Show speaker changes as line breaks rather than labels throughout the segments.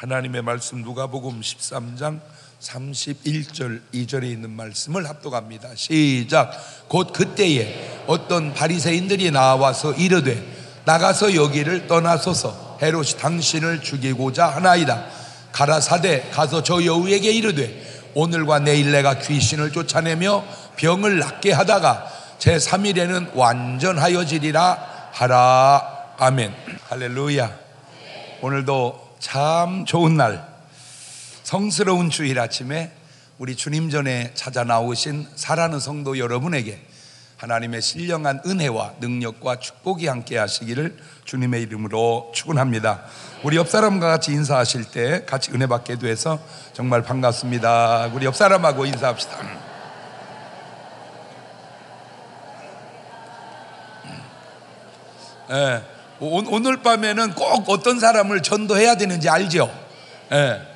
하나님의 말씀 누가복음 13장 31절 2절에 있는 말씀을 합독합니다. 시작. 곧 그때에 어떤 바리새인들이 나와서 이르되 나가서 여기를 떠나소서. 헤롯이 당신을 죽이고자 하나이다. 가라사대 가서 저 여우에게 이르되 오늘과 내일 내가 귀신을 쫓아내며 병을 낫게 하다가 제3일에는 완전하여지리라 하라. 아멘. 할렐루야. 오늘도 참 좋은 날, 성스러운 주일 아침에 우리 주님 전에 찾아 나오신 사랑하는 성도 여러분에게 하나님의 신령한 은혜와 능력과 축복이 함께 하시기를 주님의 이름으로 축원합니다. 우리 옆 사람과 같이 인사하실 때 같이 은혜 받게 돼서 정말 반갑습니다. 우리 옆 사람하고 인사합시다. 오늘 밤에는 꼭 어떤 사람을 전도해야 되는지 알죠?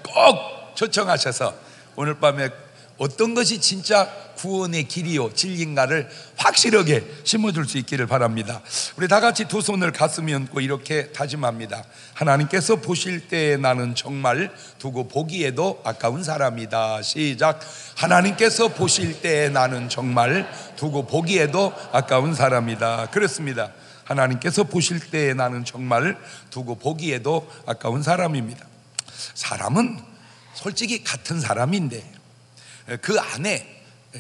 꼭 초청하셔서 오늘 밤에 어떤 것이 진짜 구원의 길이요 진리인가를 확실하게 심어줄 수 있기를 바랍니다. 우리 다 같이 두 손을 가슴에 얹고 이렇게 다짐합니다. 하나님께서 보실 때 나는 정말 두고 보기에도 아까운 사람이다. 시작. 하나님께서 보실 때 나는 정말 두고 보기에도 아까운 사람이다. 그렇습니다. 하나님께서 보실 때 나는 정말 두고 보기에도 아까운 사람입니다. 사람은 솔직히 같은 사람인데 그 안에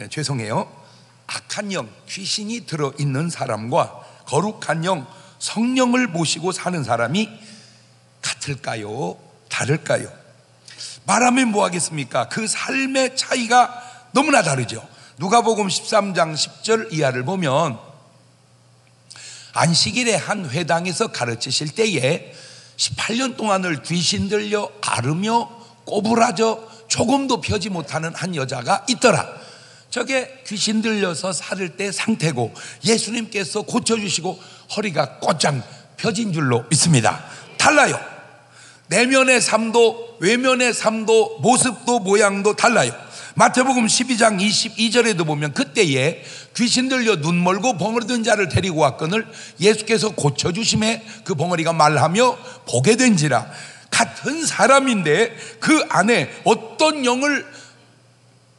죄송해요 악한 영, 귀신이 들어있는 사람과 거룩한 영, 성령을 모시고 사는 사람이 같을까요? 다를까요? 말하면 뭐 하겠습니까? 그 삶의 차이가 너무나 다르죠. 누가복음 13장 10절 이하를 보면 안식일에 한 회당에서 가르치실 때에 18년 동안을 귀신 들려 앓으며 꼬부라져 조금도 펴지 못하는 한 여자가 있더라. 저게 귀신 들려서 살을 때 상태고 예수님께서 고쳐주시고 허리가 곧장 펴진 줄로 믿습니다. 달라요. 내면의 삶도 외면의 삶도 모습도 모양도 달라요. 마태복음 12장 22절에도 보면 그때에 귀신 들려 눈 멀고 벙어리 든 자를 데리고 왔거늘 예수께서 고쳐주심에 그 벙어리가 말하며 보게 된지라. 같은 사람인데 그 안에 어떤 영을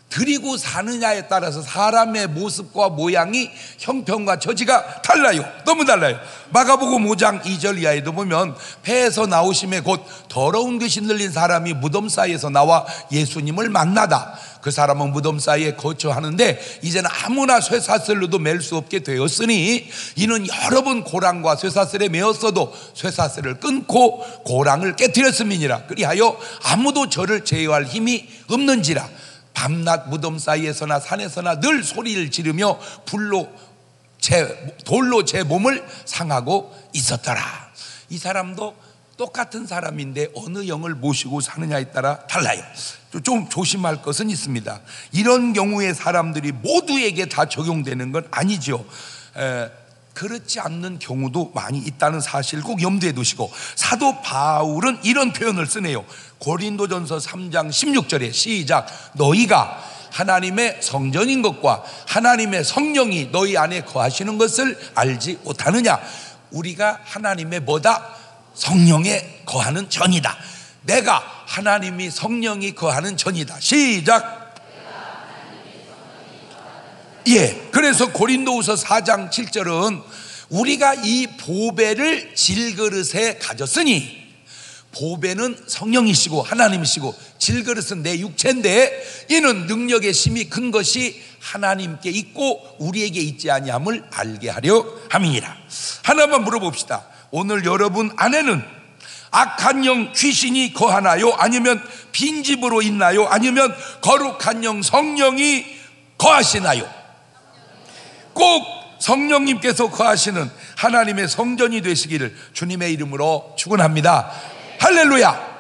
드리고 사느냐에 따라서 사람의 모습과 모양이 형편과 처지가 달라요. 너무 달라요. 마가복음 5장 2절 이하에도 보면 배에서 나오심에 곧 더러운 귀신 들린 사람이 무덤 사이에서 나와 예수님을 만나다. 그 사람은 무덤 사이에 거처하는데 이제는 아무나 쇠사슬로도 맬 수 없게 되었으니 이는 여러 번 고랑과 쇠사슬에 매었어도 쇠사슬을 끊고 고랑을 깨뜨렸음이니라. 그리하여 아무도 저를 제어할 힘이 없는지라. 밤낮 무덤 사이에서나 산에서나 늘 소리를 지르며 돌로 제 몸을 상하고 있었더라. 이 사람도 똑같은 사람인데 어느 영을 모시고 사느냐에 따라 달라요. 좀 조심할 것은 있습니다. 이런 경우에 사람들이 모두에게 다 적용되는 건 아니죠. 그렇지 않는 경우도 많이 있다는 사실 꼭 염두에 두시고, 사도 바울은 이런 표현을 쓰네요. 고린도전서 3장 16절에 시작. 너희가 하나님의 성전인 것과 하나님의 성령이 너희 안에 거하시는 것을 알지 못하느냐. 우리가 하나님의 뭐다? 성령에 거하는 전이다. 내가 하나님이 성령이 거하는 전이다. 시작. 예, 그래서 고린도후서 4장 7절은 우리가 이 보배를 질그릇에 가졌으니, 보배는 성령이시고 하나님이시고 질그릇은 내 육체인데 이는 능력의 심이 큰 것이 하나님께 있고 우리에게 있지 아니함을 알게 하려 함이니라. 하나만 물어봅시다. 오늘 여러분 안에는 악한 영 귀신이 거하나요? 아니면 빈집으로 있나요? 아니면 거룩한 영 성령이 거하시나요? 꼭 성령님께서 거하시는 하나님의 성전이 되시기를 주님의 이름으로 축원합니다. 할렐루야.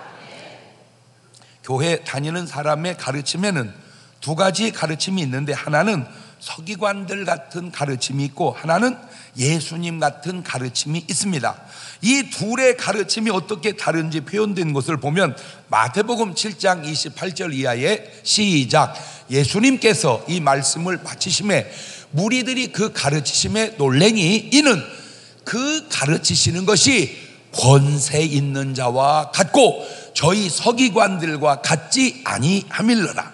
교회 다니는 사람의 가르침에는 두 가지 가르침이 있는데, 하나는 서기관들 같은 가르침이 있고 하나는 예수님 같은 가르침이 있습니다. 이 둘의 가르침이 어떻게 다른지 표현된 것을 보면 마태복음 7장 28절 이하에 시작. 예수님께서 이 말씀을 마치심에 무리들이 그 가르치심에 놀래니 이는 그 가르치시는 것이 권세 있는 자와 같고 저희 서기관들과 같지 아니함일러라.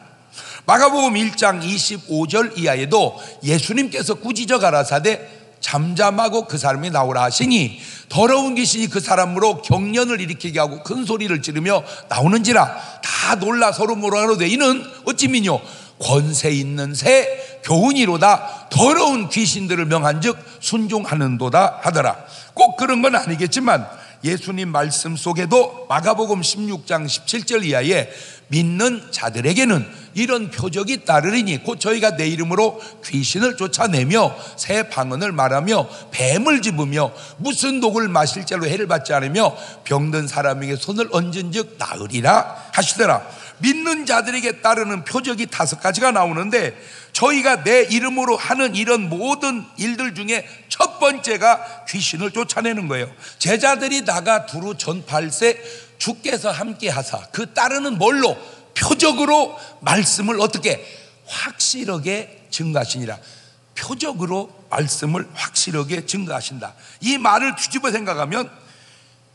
마가복음 1장 25절 이하에도 예수님께서 꾸짖어 가라사대 잠잠하고 그 사람이 나오라 하시니 더러운 귀신이 그 사람으로 경련을 일으키게 하고 큰 소리를 지르며 나오는지라. 다 놀라 서로 뭐라 하노되 이는 어찌 미뇨 권세 있는 새 교훈이로다. 더러운 귀신들을 명한즉 순종하는도다 하더라. 꼭 그런 건 아니겠지만 예수님 말씀 속에도 마가복음 16장 17절 이하에 믿는 자들에게는 이런 표적이 따르리니 곧 저희가 내 이름으로 귀신을 쫓아내며 새 방언을 말하며 뱀을 집으며 무슨 독을 마실 자로 해를 받지 않으며 병든 사람에게 손을 얹은즉 나으리라 하시더라. 믿는 자들에게 따르는 표적이 5가지가 나오는데 저희가 내 이름으로 하는 이런 모든 일들 중에 첫 번째가 귀신을 쫓아내는 거예요. 제자들이 나가 두루 전파할세 주께서 함께 하사 그 따르는 뭘로? 표적으로 말씀을 어떻게? 확실하게 증거하시니라. 표적으로 말씀을 확실하게 증거하신다. 이 말을 뒤집어 생각하면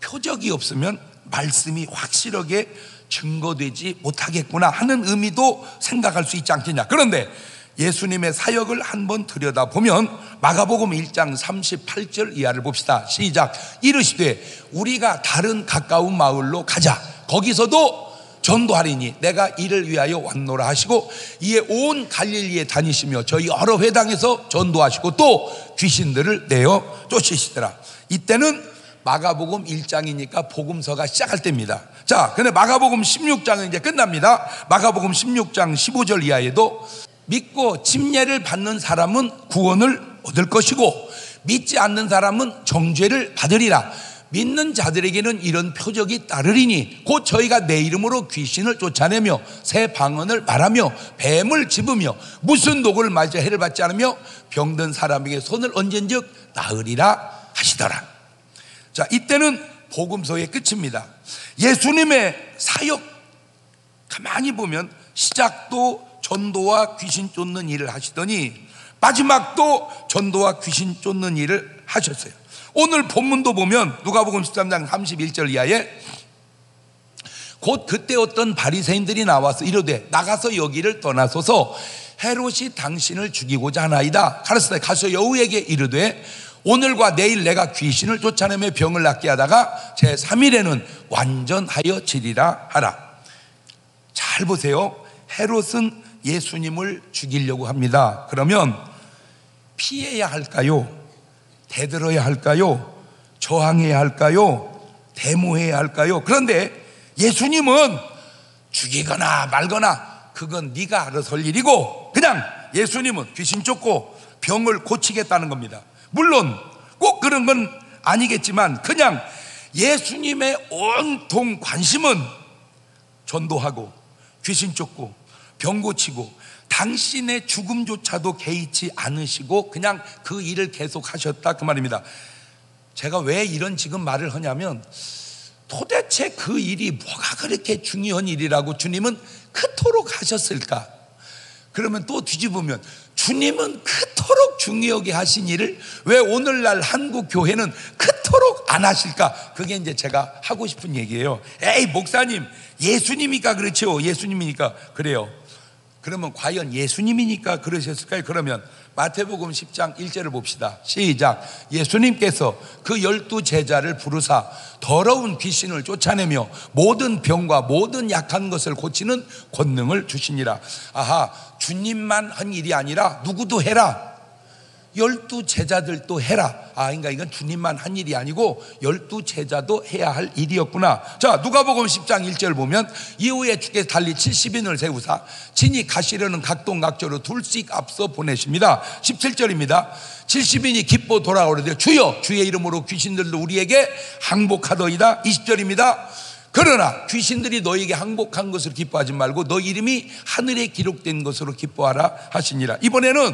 표적이 없으면 말씀이 확실하게 증거되지 못하겠구나 하는 의미도 생각할 수 있지 않겠냐. 그런데 예수님의 사역을 한번 들여다보면 마가복음 1장 38절 이하를 봅시다. 시작. 이르시되 우리가 다른 가까운 마을로 가자. 거기서도 전도하리니 내가 이를 위하여 왔노라 하시고 이에 온 갈릴리에 다니시며 저희 여러 회당에서 전도하시고 또 귀신들을 내어 쫓으시더라. 이때는 마가복음 1장이니까 복음서가 시작할 때입니다. 자, 근데 마가복음 16장은 이제 끝납니다. 마가복음 16장 15절 이하에도 믿고 침례를 받는 사람은 구원을 얻을 것이고 믿지 않는 사람은 정죄를 받으리라. 믿는 자들에게는 이런 표적이 따르리니 곧 저희가 내 이름으로 귀신을 쫓아내며 새 방언을 말하며 뱀을 집으며 무슨 독을 맞아 해를 받지 않으며 병든 사람에게 손을 얹은즉 나으리라 하시더라. 자, 이때는 복음서의 끝입니다. 예수님의 사역 가만히 보면 시작도 전도와 귀신 쫓는 일을 하시더니 마지막도 전도와 귀신 쫓는 일을 하셨어요. 오늘 본문도 보면 누가복음 13장 31절 이하에 곧 그때 어떤 바리새인들이 나와서 이르되 나가서 여기를 떠나소서 헤롯이 당신을 죽이고자 하나이다. 가르치되 가서 여우에게 이르되 오늘과 내일 내가 귀신을 쫓아내며 병을 낫게 하다가 제3일에는 완전하여 지리라 하라. 잘 보세요. 헤롯은 예수님을 죽이려고 합니다. 그러면 피해야 할까요? 대들어야 할까요? 저항해야 할까요? 데모해야 할까요? 그런데 예수님은 죽이거나 말거나 그건 네가 알아서 할 일이고 그냥 예수님은 귀신 쫓고 병을 고치겠다는 겁니다. 물론 꼭 그런 건 아니겠지만 그냥 예수님의 온통 관심은 전도하고 귀신 쫓고 병 고치고 당신의 죽음조차도 개의치 않으시고 그냥 그 일을 계속 하셨다 그 말입니다. 제가 왜 이런 지금 말을 하냐면 도대체 그 일이 뭐가 그렇게 중요한 일이라고 주님은 그토록 하셨을까? 그러면 또 뒤집으면 주님은 그토록 중요하게 하신 일을 왜 오늘날 한국 교회는 그토록 안 하실까? 그게 이제 제가 하고 싶은 얘기예요. 에이 목사님 예수님이니까 그렇죠. 예수님이니까 그래요. 그러면 과연 예수님이니까 그러셨을까요? 그러면 마태복음 10장 1절을 봅시다. 시작. 예수님께서 그 12제자를 부르사 더러운 귀신을 쫓아내며 모든 병과 모든 약한 것을 고치는 권능을 주시니라. 아하, 주님만 한 일이 아니라 누구도 해라. 12제자들도 해라. 그러니까 이건 주님만 한 일이 아니고 12제자도 해야 할 일이었구나. 자, 누가복음 10장 1절 보면 이후에 주께서 달리 70인을 세우사 친히 가시려는 각동각조로 둘씩 앞서 보내십니다. 17절입니다. 70인이 기뻐 돌아오려되 주여 주의 이름으로 귀신들도 우리에게 항복하더이다. 20절입니다. 그러나 귀신들이 너에게 항복한 것을 기뻐하지 말고 너 이름이 하늘에 기록된 것으로 기뻐하라 하시니라. 이번에는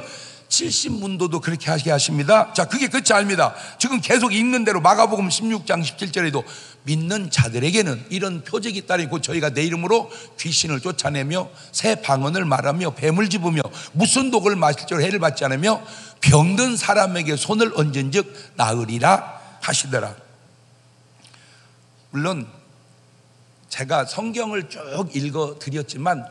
70문도도 그렇게 하게 하십니다. 자, 그게 끝이 아닙니다. 지금 계속 읽는 대로 마가복음 16장 17절에도 믿는 자들에게는 이런 표적이 따르고 저희가 내 이름으로 귀신을 쫓아내며 새 방언을 말하며 뱀을 집으며 무슨 독을 마실 줄 해를 받지 않으며 병든 사람에게 손을 얹은 즉 나으리라 하시더라. 물론 제가 성경을 쭉 읽어 드렸지만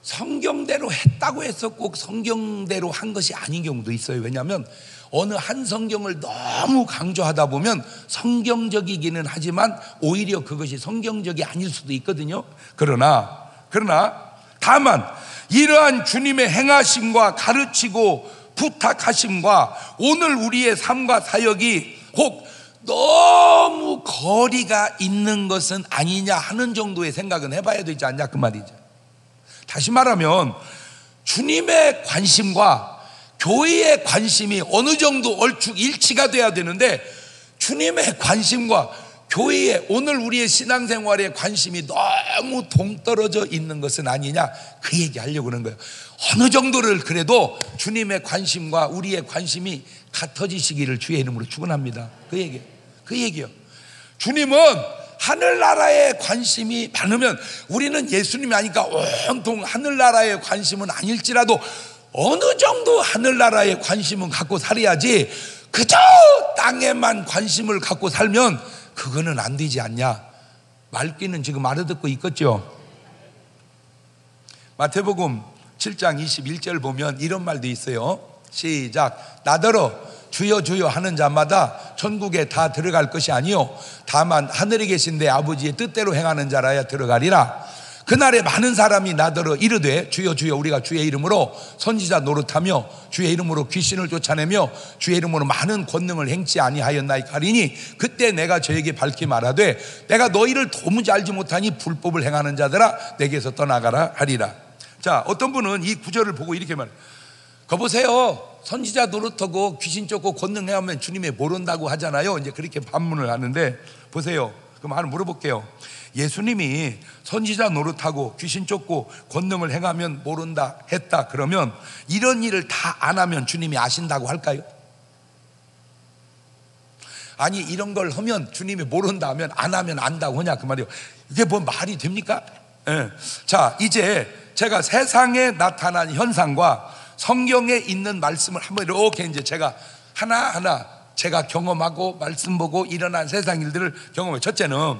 성경대로 했다고 해서 꼭 성경대로 한 것이 아닌 경우도 있어요. 왜냐하면 어느 한 성경을 너무 강조하다 보면 성경적이기는 하지만 오히려 그것이 성경적이 아닐 수도 있거든요. 그러나 다만 이러한 주님의 행하심과 가르치고 부탁하심과 오늘 우리의 삶과 사역이 혹 너무 거리가 있는 것은 아니냐 하는 정도의 생각은 해봐야 되지 않냐 그 말이죠. 다시 말하면 주님의 관심과 교회의 관심이 어느 정도 얼추 일치가 돼야 되는데 주님의 관심과 교회의 오늘 우리의 신앙생활의 관심이 너무 동떨어져 있는 것은 아니냐 그 얘기 하려고 하는 거예요. 어느 정도를 그래도 주님의 관심과 우리의 관심이 같아지시기를 주의 이름으로 축원합니다. 그 얘기요. 주님은 하늘나라의 관심이 많으면 우리는 예수님이 아니까 온통 하늘나라의 관심은 아닐지라도 어느 정도 하늘나라의 관심은 갖고 살아야지 그저 땅에만 관심을 갖고 살면 그거는 안 되지 않냐. 말귀는 지금 알아듣고 있겠죠. 마태복음 7장 21절 보면 이런 말도 있어요. 시작. 나더러 주여 주여 하는 자마다 천국에 다 들어갈 것이 아니요 다만 하늘에 계신 내 아버지의 뜻대로 행하는 자라야 들어가리라. 그날에 많은 사람이 나더러 이르되 주여 주여 우리가 주의 이름으로 선지자 노릇하며 주의 이름으로 귀신을 쫓아내며 주의 이름으로 많은 권능을 행치 아니하였나이까 하리니 그때 내가 저에게 밝히 말하되 내가 너희를 도무지 알지 못하니 불법을 행하는 자들아 내게서 떠나가라 하리라. 자, 어떤 분은 이 구절을 보고 이렇게 말해요. 거 보세요. 선지자 노릇하고 귀신 쫓고 권능 행하면 주님의 모른다고 하잖아요. 이제 그렇게 반문을 하는데 보세요. 그럼 하나 물어볼게요. 예수님이 선지자 노릇하고 귀신 쫓고 권능을 행하면 모른다 했다 그러면 이런 일을 다 안 하면 주님이 아신다고 할까요? 아니 이런 걸 하면 주님이 모른다 하면 안 하면 안다고 하냐 그 말이에요. 이게 뭐 말이 됩니까? 네. 자, 이제 제가 세상에 나타난 현상과 성경에 있는 말씀을 한번 이렇게 이제 제가 하나하나 제가 경험하고 말씀 보고 일어난 세상 일들을 경험해요. 첫째는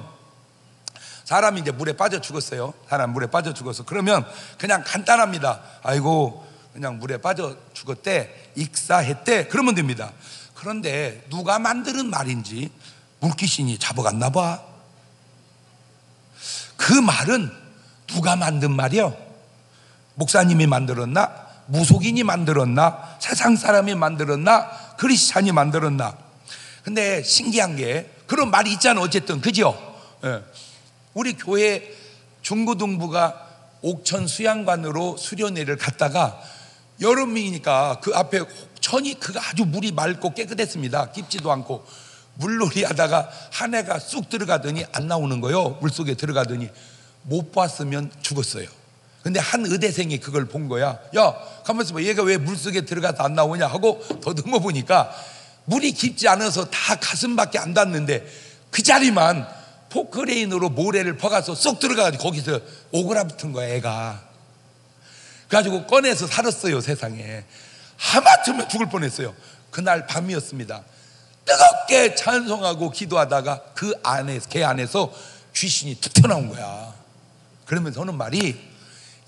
사람이 이제 물에 빠져 죽었어요. 사람 물에 빠져 죽었어. 그러면 그냥 간단합니다. 아이고 그냥 물에 빠져 죽었대, 익사했대, 그러면 됩니다. 그런데 누가 만드는 말인지 물귀신이 잡아갔나 봐. 그 말은 누가 만든 말이요? 목사님이 만들었나? 무속인이 만들었나? 세상 사람이 만들었나? 크리스찬이 만들었나? 근데 신기한 게 그런 말이 있잖아. 어쨌든 그죠? 예. 우리 교회 중고등부가 옥천 수양관으로 수련회를 갔다가 여름이니까 그 앞에 천이 그가 아주 물이 맑고 깨끗했습니다. 깊지도 않고 물놀이 하다가 한 애가 쑥 들어가더니 안 나오는 거예요. 물속에 들어가더니 못 봤으면 죽었어요. 근데 한 의대생이 그걸 본 거야. 야, 가만있어 봐. 얘가 왜 물속에 들어가서 안 나오냐 하고 더듬어 보니까 물이 깊지 않아서 다 가슴밖에 안 닿는데 그 자리만 포크레인으로 모래를 퍼가서 쏙 들어가가지고 거기서 오그라붙은 거야 애가. 그래가지고 꺼내서 살았어요. 세상에 하마터면 죽을 뻔했어요. 그날 밤이었습니다. 뜨겁게 찬송하고 기도하다가 그 안에서 개 안에서 귀신이 툭 튀어나온 거야. 그러면서 하는 말이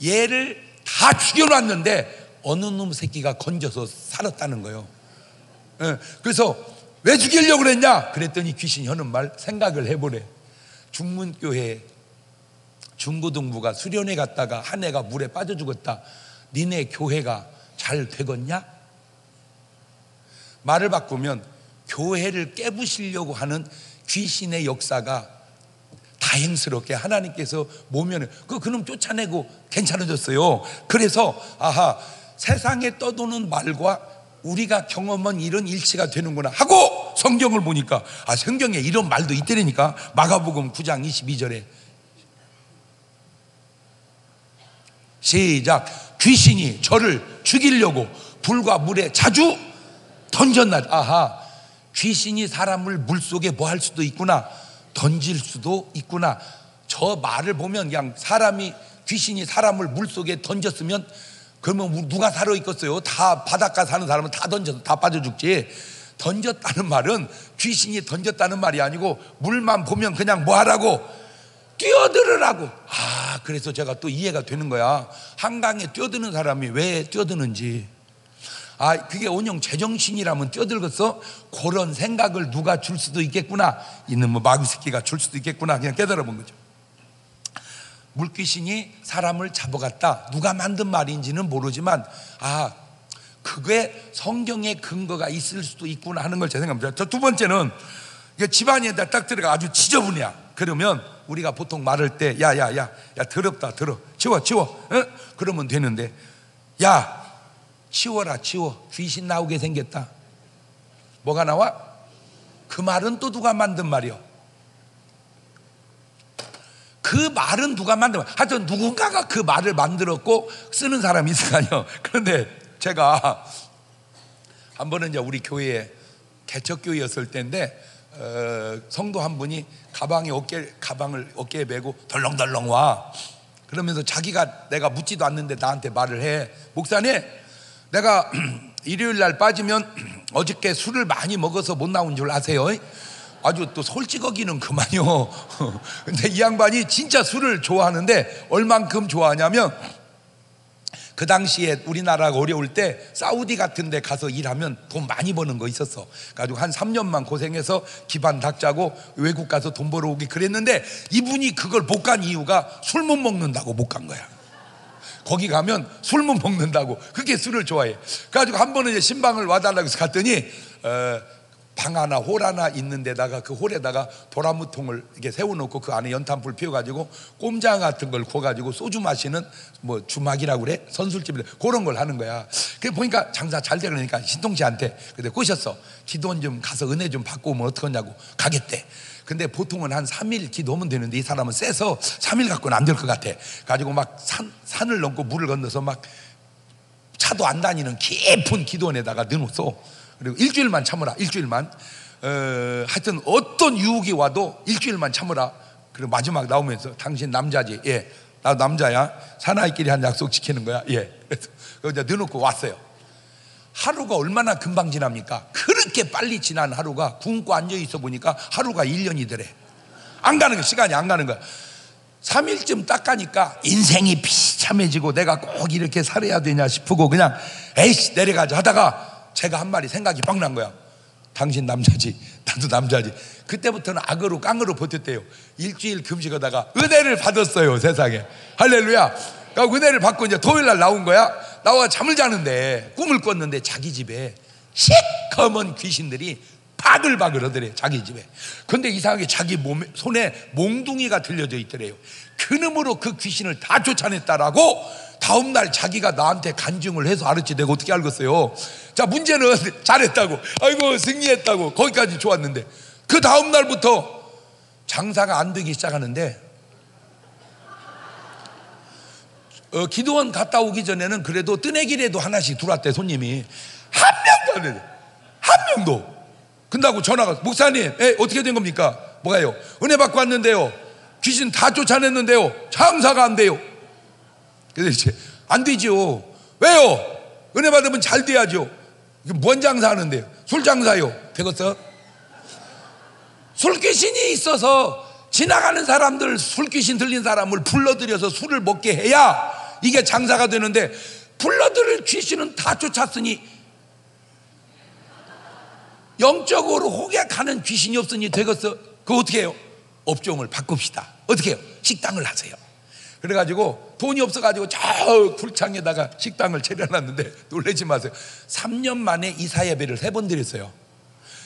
얘를 다 죽여놨는데 어느 놈 새끼가 건져서 살았다는 거예요. 그래서 왜 죽이려고 그랬냐 그랬더니 귀신이 하는 말 생각을 해보래. 중문교회 중고등부가 수련회 갔다가 한 애가 물에 빠져 죽었다. 니네 교회가 잘 되겠냐? 말을 바꾸면 교회를 깨부시려고 하는 귀신의 역사가 다행스럽게 하나님께서 모면을 그놈 쫓아내고 괜찮아졌어요. 그래서 아하 세상에 떠도는 말과 우리가 경험한 이런 일치가 되는구나 하고 성경을 보니까 아 성경에 이런 말도 있더라니까. 마가복음 9장 22절에 시작. 귀신이 저를 죽이려고 불과 물에 자주 던졌나. 아하 귀신이 사람을 물속에 뭐 할 수도 있구나. 던질 수도 있구나. 저 말을 보면 그냥 사람이 귀신이 사람을 물속에 던졌으면 그러면 누가 살아있겠어요? 다 바닷가 사는 사람은 다 던져서 다 빠져 죽지. 던졌다는 말은 귀신이 던졌다는 말이 아니고 물만 보면 그냥 뭐 하라고 뛰어들으라고. 그래서 제가 또 이해가 되는 거야. 한강에 뛰어드는 사람이 왜 뛰어드는지. 그게 온영 제정신이라면 뛰어들겠어? 그런 생각을 누가 줄 수도 있겠구나. 있는 마귀 새끼가 줄 수도 있겠구나. 그냥 깨달아 본 거죠. 물귀신이 사람을 잡아갔다. 누가 만든 말인지는 모르지만 그게 성경에 근거가 있을 수도 있구나 하는 걸 제가 생각합니다. 두 번째는 집안에다 딱 들어가 아주 지저분해야. 그러면 우리가 보통 말할 때 야 더럽다 치워 어? 그러면 되는데 야 치워라 치워. 귀신 나오게 생겼다. 뭐가 나와? 그 말은 또 누가 만든 말이요? 그 말은 누가 만든 말? 하여튼 누군가가 그 말을 만들었고 쓰는 사람이 있을 거 아니에요. 그런데 제가 한 번은 이제 우리 교회에 개척교회였을 때인데 성도 한 분이 가방을 어깨에 메고 덜렁덜렁 와. 그러면서 자기가 내가 묻지도 않는데 나한테 말을 해. 목사님, 내가 일요일 날 빠지면 어저께 술을 많이 먹어서 못 나온 줄 아세요? 아주 또 솔직하기는 그만요. 근데 이 양반이 진짜 술을 좋아하는데 얼만큼 좋아하냐면 그 당시에 우리나라가 어려울 때 사우디 같은 데 가서 일하면 돈 많이 버는 거 있었어. 가지고 한 3년만 고생해서 기반 닦자고 외국 가서 돈 벌어오기 그랬는데 이분이 그걸 못 간 이유가 술 못 먹는다고 못 간 거야. 거기 가면 술 못 먹는다고. 그렇게 술을 좋아해. 그래가지고 한 번은 이제 신방을 와달라고 해서 갔더니 방 하나 홀 하나 있는 데다가 그 홀에다가 도라무통을 이렇게 세워놓고 그 안에 연탄불 피워가지고 꼼장 같은 걸 구워가지고 소주 마시는 뭐 주막이라고 그래? 선술집인데 그런 걸 하는 거야. 그래 보니까 장사 잘 되니까 신동씨한테 근데 꼬셨어. 기도원 좀 가서 은혜 좀 받고 오면 어떡하냐고. 가겠대. 근데 보통은 한 3일 기도하면 되는데 이 사람은 세서 3일 갖고는 안 될 것 같아. 가지고 막 산을 넘고 물을 건너서 막 차도 안 다니는 깊은 기도원에다가 넣어놓았어. 그리고 일주일만 참으라. 일주일만. 하여튼 어떤 유혹이 와도 일주일만 참으라. 그리고 마지막 나오면서 당신 남자지? 예, 나 남자야. 사나이끼리 한 약속 지키는 거야. 예. 그래서 이제 넣어놓고 왔어요. 하루가 얼마나 금방 지납니까? 그렇게 빨리 지난 하루가 굶고 앉아있어 보니까 하루가 1년이더래. 안 가는 거야. 시간이 안 가는 거야. 3일쯤 딱 가니까 인생이 비참해지고 내가 꼭 이렇게 살아야 되냐 싶고 그냥 에이씨 내려가자 하다가 제가 한 말이 생각이 빡 난 거야. 당신 남자지, 나도 남자지. 그때부터는 악으로 깡으로 버텼대요. 일주일 금식하다가 은혜를 받았어요. 세상에 할렐루야. 그러니까 은혜를 받고 이제 토요일날 나온 거야. 나와 잠을 자는데 꿈을 꿨는데 자기 집에 시커먼 귀신들이 바글바글 하더래. 자기 집에. 근데 이상하게 자기 손에 몽둥이가 들려져 있더래요. 그놈으로 그 귀신을 다 쫓아냈다라고 다음날 자기가 나한테 간증을 해서 알았지. 내가 어떻게 알겠어요? 자, 문제는 잘했다고, 아이고 승리했다고, 거기까지 좋았는데 그 다음날부터 장사가 안 되기 시작하는데 기도원 갔다 오기 전에는 그래도 뜨내기라도 하나씩 들어왔대. 손님이 한 명도 안 되네. 한 명도. 근다고 전화가, 목사님 어떻게 된 겁니까? 뭐가요? 은혜 받고 왔는데요, 귀신 다 쫓아냈는데요, 장사가 안 돼요. 그래서 이제 안 되죠. 왜요? 은혜 받으면 잘 돼야죠. 뭔 장사 하는데요? 술 장사요. 되겠어? 술귀신이 있어서 지나가는 사람들, 술귀신 들린 사람을 불러들여서 술을 먹게 해야 이게 장사가 되는데 불러들일 귀신은 다 쫓았으니 영적으로 호객하는 귀신이 없으니 되겠어? 그거 어떻게 해요? 업종을 바꿉시다. 어떻게 해요? 식당을 하세요. 그래가지고 돈이 없어가지고 저 굴창에다가 식당을 차려놨는데 놀라지 마세요. 3년 만에 이사 예배를 3번 드렸어요.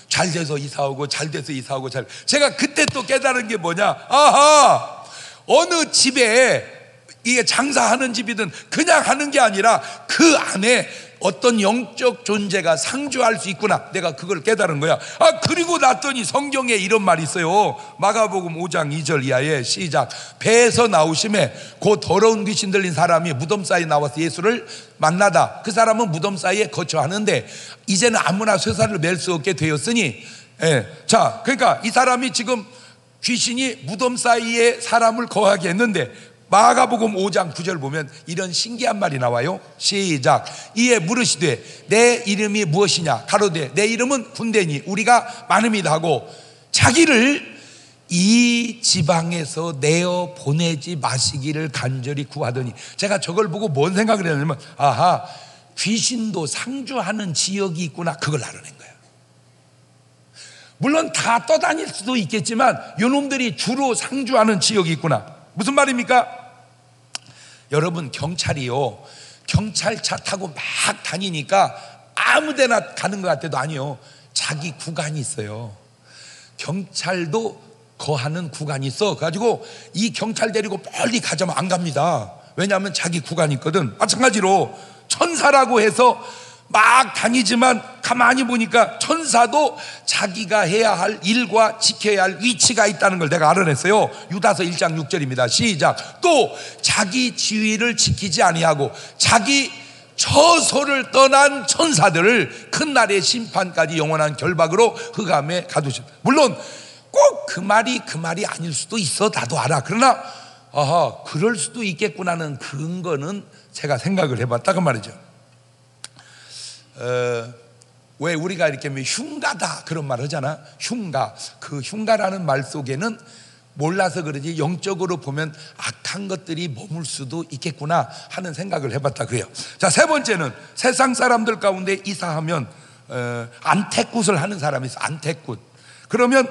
잘 돼서 이사오고 잘 돼서 이사오고 제가 그때 또 깨달은 게 뭐냐? 아하, 어느 집에 이게 장사하는 집이든 그냥 하는 게 아니라 그 안에 어떤 영적 존재가 상주할 수 있구나. 내가 그걸 깨달은 거야. 그리고 났더니 성경에 이런 말이 있어요. 마가복음 5장 2절 이하에 시작. 배에서 나오심에 그 더러운 귀신 들린 사람이 무덤 사이에 나와서 예수를 만나다. 그 사람은 무덤 사이에 거처하는데 이제는 아무나 쇠사를 맬 수 없게 되었으니, 자, 그러니까 이 사람이 지금 귀신이 무덤 사이에 사람을 거하게 했는데 마가복음 5장 9절 보면 이런 신기한 말이 나와요. 시작. 이에 물으시되 내 이름이 무엇이냐? 가로되 내 이름은 군대니 우리가 많음이다 하고 자기를 이 지방에서 내어 보내지 마시기를 간절히 구하더니, 제가 저걸 보고 뭔 생각을 했냐면, 아하, 귀신도 상주하는 지역이 있구나, 그걸 알아낸 거예요. 물론 다 떠다닐 수도 있겠지만 요놈들이 주로 상주하는 지역이 있구나. 무슨 말입니까? 여러분, 경찰이요, 경찰차 타고 막 다니니까 아무데나 가는 것 같아도 아니요, 자기 구간이 있어요. 경찰도 거하는 구간이 있어. 그래가지고 이 경찰 데리고 멀리 가자면 안 갑니다. 왜냐하면 자기 구간이 있거든. 마찬가지로 천사라고 해서 막 다니지만 가만히 보니까 천사도 자기가 해야 할 일과 지켜야 할 위치가 있다는 걸 내가 알아냈어요. 유다서 1장 6절입니다. 시작. 또 자기 지위를 지키지 아니하고 자기 처소를 떠난 천사들을 큰 날의 심판까지 영원한 결박으로 흑암에 가두셨다. 물론 꼭 그 말이 아닐 수도 있어. 나도 알아. 그러나 아하, 그럴 수도 있겠구나는 근거는 제가 생각을 해봤다 그 말이죠. 왜 우리가 이렇게 흉가다 그런 말 하잖아. 흉가. 그 흉가라는 말 속에는 몰라서 그러지 영적으로 보면 악한 것들이 머물 수도 있겠구나 하는 생각을 해봤다 그래요. 자, 세 번째는 세상 사람들 가운데 이사하면 안택굿을 하는 사람이 있어. 안택굿. 그러면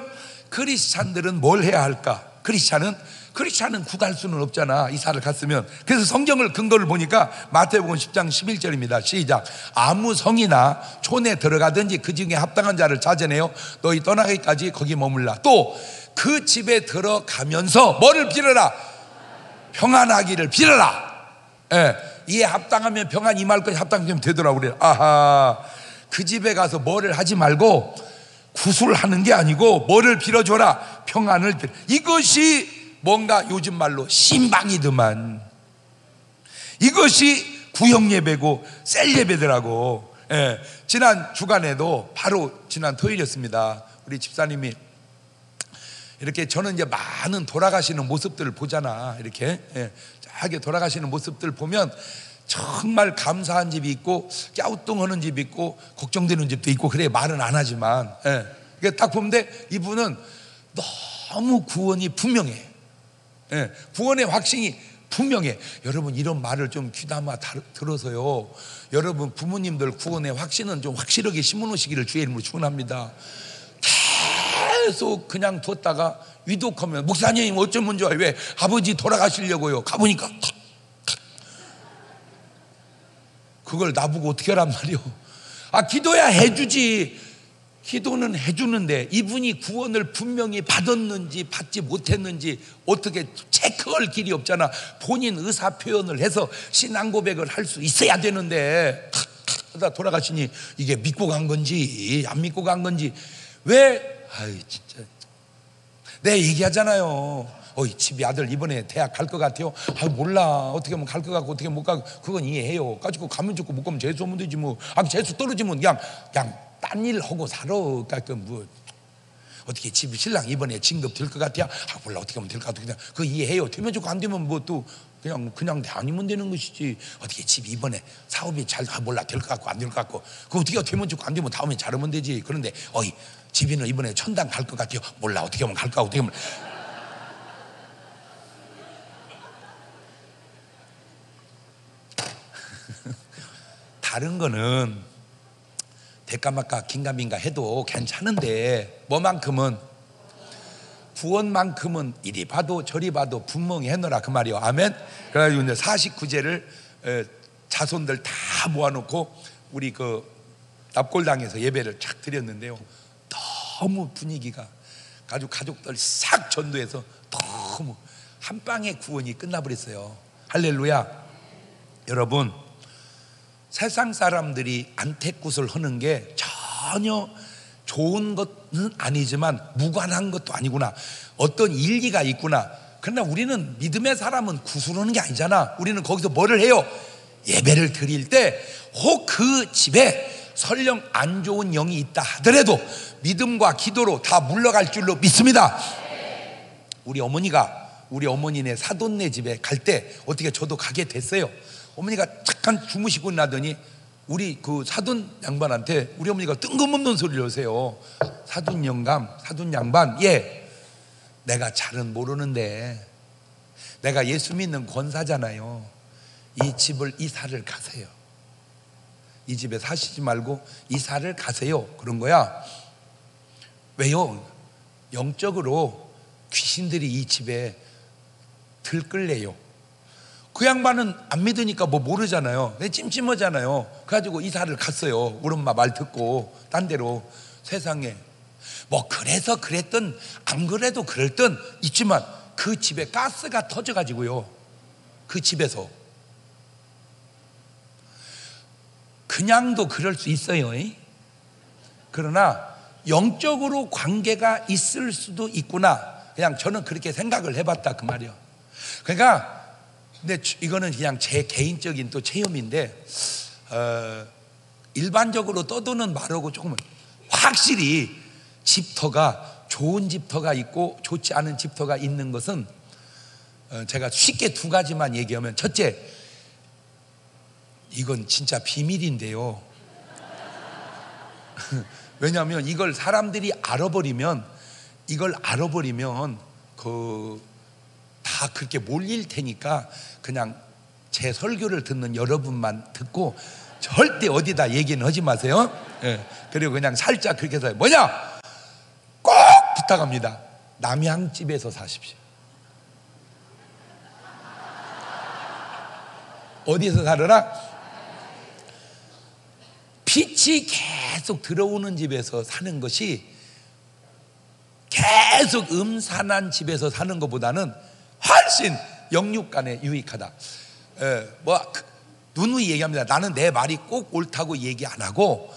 크리스찬들은 뭘 해야 할까? 크리스찬은 구갈 수는 없잖아, 이사를 갔으면. 그래서 성경을 근거를 보니까 마태복음 10장 11절입니다. 시작. 아무 성이나 촌에 들어가든지 그 중에 합당한 자를 찾아내어 너희 떠나기까지 거기 머물라. 또 그 집에 들어가면서 뭐를 빌어라? 평안하기를 빌어라. 예, 이에 합당하면 평안 임할 것이 합당하면 되더라고 그래요. 아하, 그 집에 가서 뭐를 하지 말고 구술하는 게 아니고 뭐를 빌어줘라? 평안을 빌어. 이것이 뭔가 요즘 말로 신방이더만. 이것이 구역예배고 셀예배더라고. 예, 지난 주간에도 바로 지난 토요일이었습니다. 우리 집사님이 이렇게, 저는 이제 많은 돌아가시는 모습들을 보잖아. 이렇게 자게 돌아가시는 모습들 보면 정말 감사한 집이 있고 갸우뚱하는 집이 있고 걱정되는 집도 있고 그래. 말은 안 하지만 딱 보면 이분은 너무 구원이 분명해. 구원의 확신이 분명해. 여러분, 이런 말을 좀 귀담아 들어서요, 여러분 부모님들 구원의 확신은 좀 확실하게 심어놓으시기를 주의 이름으로 축원합니다. 계속 그냥 뒀다가 위독하면, 목사님 어쩌면 좋아요. 왜? 아버지 돌아가시려고요. 가보니까 그걸 나보고 어떻게 하란 말이요. 아, 기도야 해주지. 기도는 해주는데 이분이 구원을 분명히 받았는지 받지 못했는지 어떻게 체크할 길이 없잖아. 본인 의사 표현을 해서 신앙 고백을 할 수 있어야 되는데 다 돌아가시니 이게 믿고 간 건지 안 믿고 간 건지. 왜? 아이, 진짜 내가 얘기하잖아요. 집이 아들 이번에 대학 갈 것 같아요. 아, 몰라. 어떻게 하면 갈 것 같고 어떻게 못 가고. 그건 이해해요. 가지고 가면 좋고 못 가면 재수 오면 되지 뭐. 아, 재수 떨어지면 그냥 딴 일 하고 살아. 그러니까 뭐 어떻게 집 신랑 이번에 진급 될 것 같아요. 아, 몰라. 어떻게 하면 될 것 같고. 그냥 그거 이해해요. 되면 좋고 안 되면 뭐 또 그냥 다니면 되는 것이지. 어떻게 집 이번에 사업이 잘, 몰라. 될 것 같고 안 될 것 같고. 그거 어떻게 되면 좋고 안 되면 다음에 잘하면 되지. 그런데 집이는 이번에 천당 갈 것 같아요. 몰라. 어떻게 하면 갈까? 어떻게 하면. 다른 거는 대까마까 긴가민가 해도 괜찮은데 뭐만큼은, 구원만큼은 이리 봐도 저리 봐도 분명히 해놓으라 그 말이요. 아멘. 그래가지고 이제 49제를 자손들 다 모아놓고 우리 그 납골당에서 예배를 착 드렸는데요, 너무 분위기가 가족들 싹 전도해서 너무 한 방에 구원이 끝나버렸어요. 할렐루야. 여러분, 세상 사람들이 안택굿을 하는 게 전혀 좋은 것은 아니지만 무관한 것도 아니구나. 어떤 일리가 있구나. 그러나 우리는 믿음의 사람은 구슬하는 게 아니잖아. 우리는 거기서 뭐를 해요? 예배를 드릴 때 혹 그 집에 설령 안 좋은 영이 있다 하더라도 믿음과 기도로 다 물러갈 줄로 믿습니다. 우리 어머니네 사돈네 집에 갈 때 어떻게 저도 가게 됐어요. 어머니가 잠깐 주무시고 나더니 우리 그 사돈 양반한테 우리 어머니가 뜬금없는 소리를 하세요. 사돈 양반, 내가 잘은 모르는데 내가 예수 믿는 권사잖아요. 이 집을 이사를 가세요. 이 집에 사시지 말고 이사를 가세요. 그런 거야. 왜요? 영적으로 귀신들이 이 집에 들끓래요. 그 양반은 안 믿으니까 뭐 모르잖아요. 찜찜하잖아요. 그래가지고 이사를 갔어요. 우리 엄마 말 듣고 딴 데로. 세상에 뭐 그래서 그랬든 안 그래도 그랬든 있지만 그 집에 가스가 터져가지고요, 그 집에서 그냥도 그럴 수 있어요. 그러나 영적으로 관계가 있을 수도 있구나, 그냥 저는 그렇게 생각을 해봤다 그 말이에요. 그러니까 근데 이거는 그냥 제 개인적인 또 체험인데, 일반적으로 떠도는 말하고 조금은 확실히 집터가, 좋은 집터가 있고 좋지 않은 집터가 있는 것은 제가 쉽게 두 가지만 얘기하면, 첫째, 이건 진짜 비밀인데요. 왜냐하면 이걸 사람들이 알아버리면 다 그렇게 몰릴 테니까 그냥 제 설교를 듣는 여러분만 듣고 절대 어디다 얘기는 하지 마세요. 예. 그리고 그냥 살짝 그렇게 해서 뭐냐? 꼭 부탁합니다. 남향집에서 사십시오. 어디서 살아라? 빛이 계속 들어오는 집에서 사는 것이, 계속 음산한 집에서 사는 것보다는 훨씬 영육간에 유익하다. 누누이 얘기합니다. 나는 내 말이 꼭 옳다고 얘기 안 하고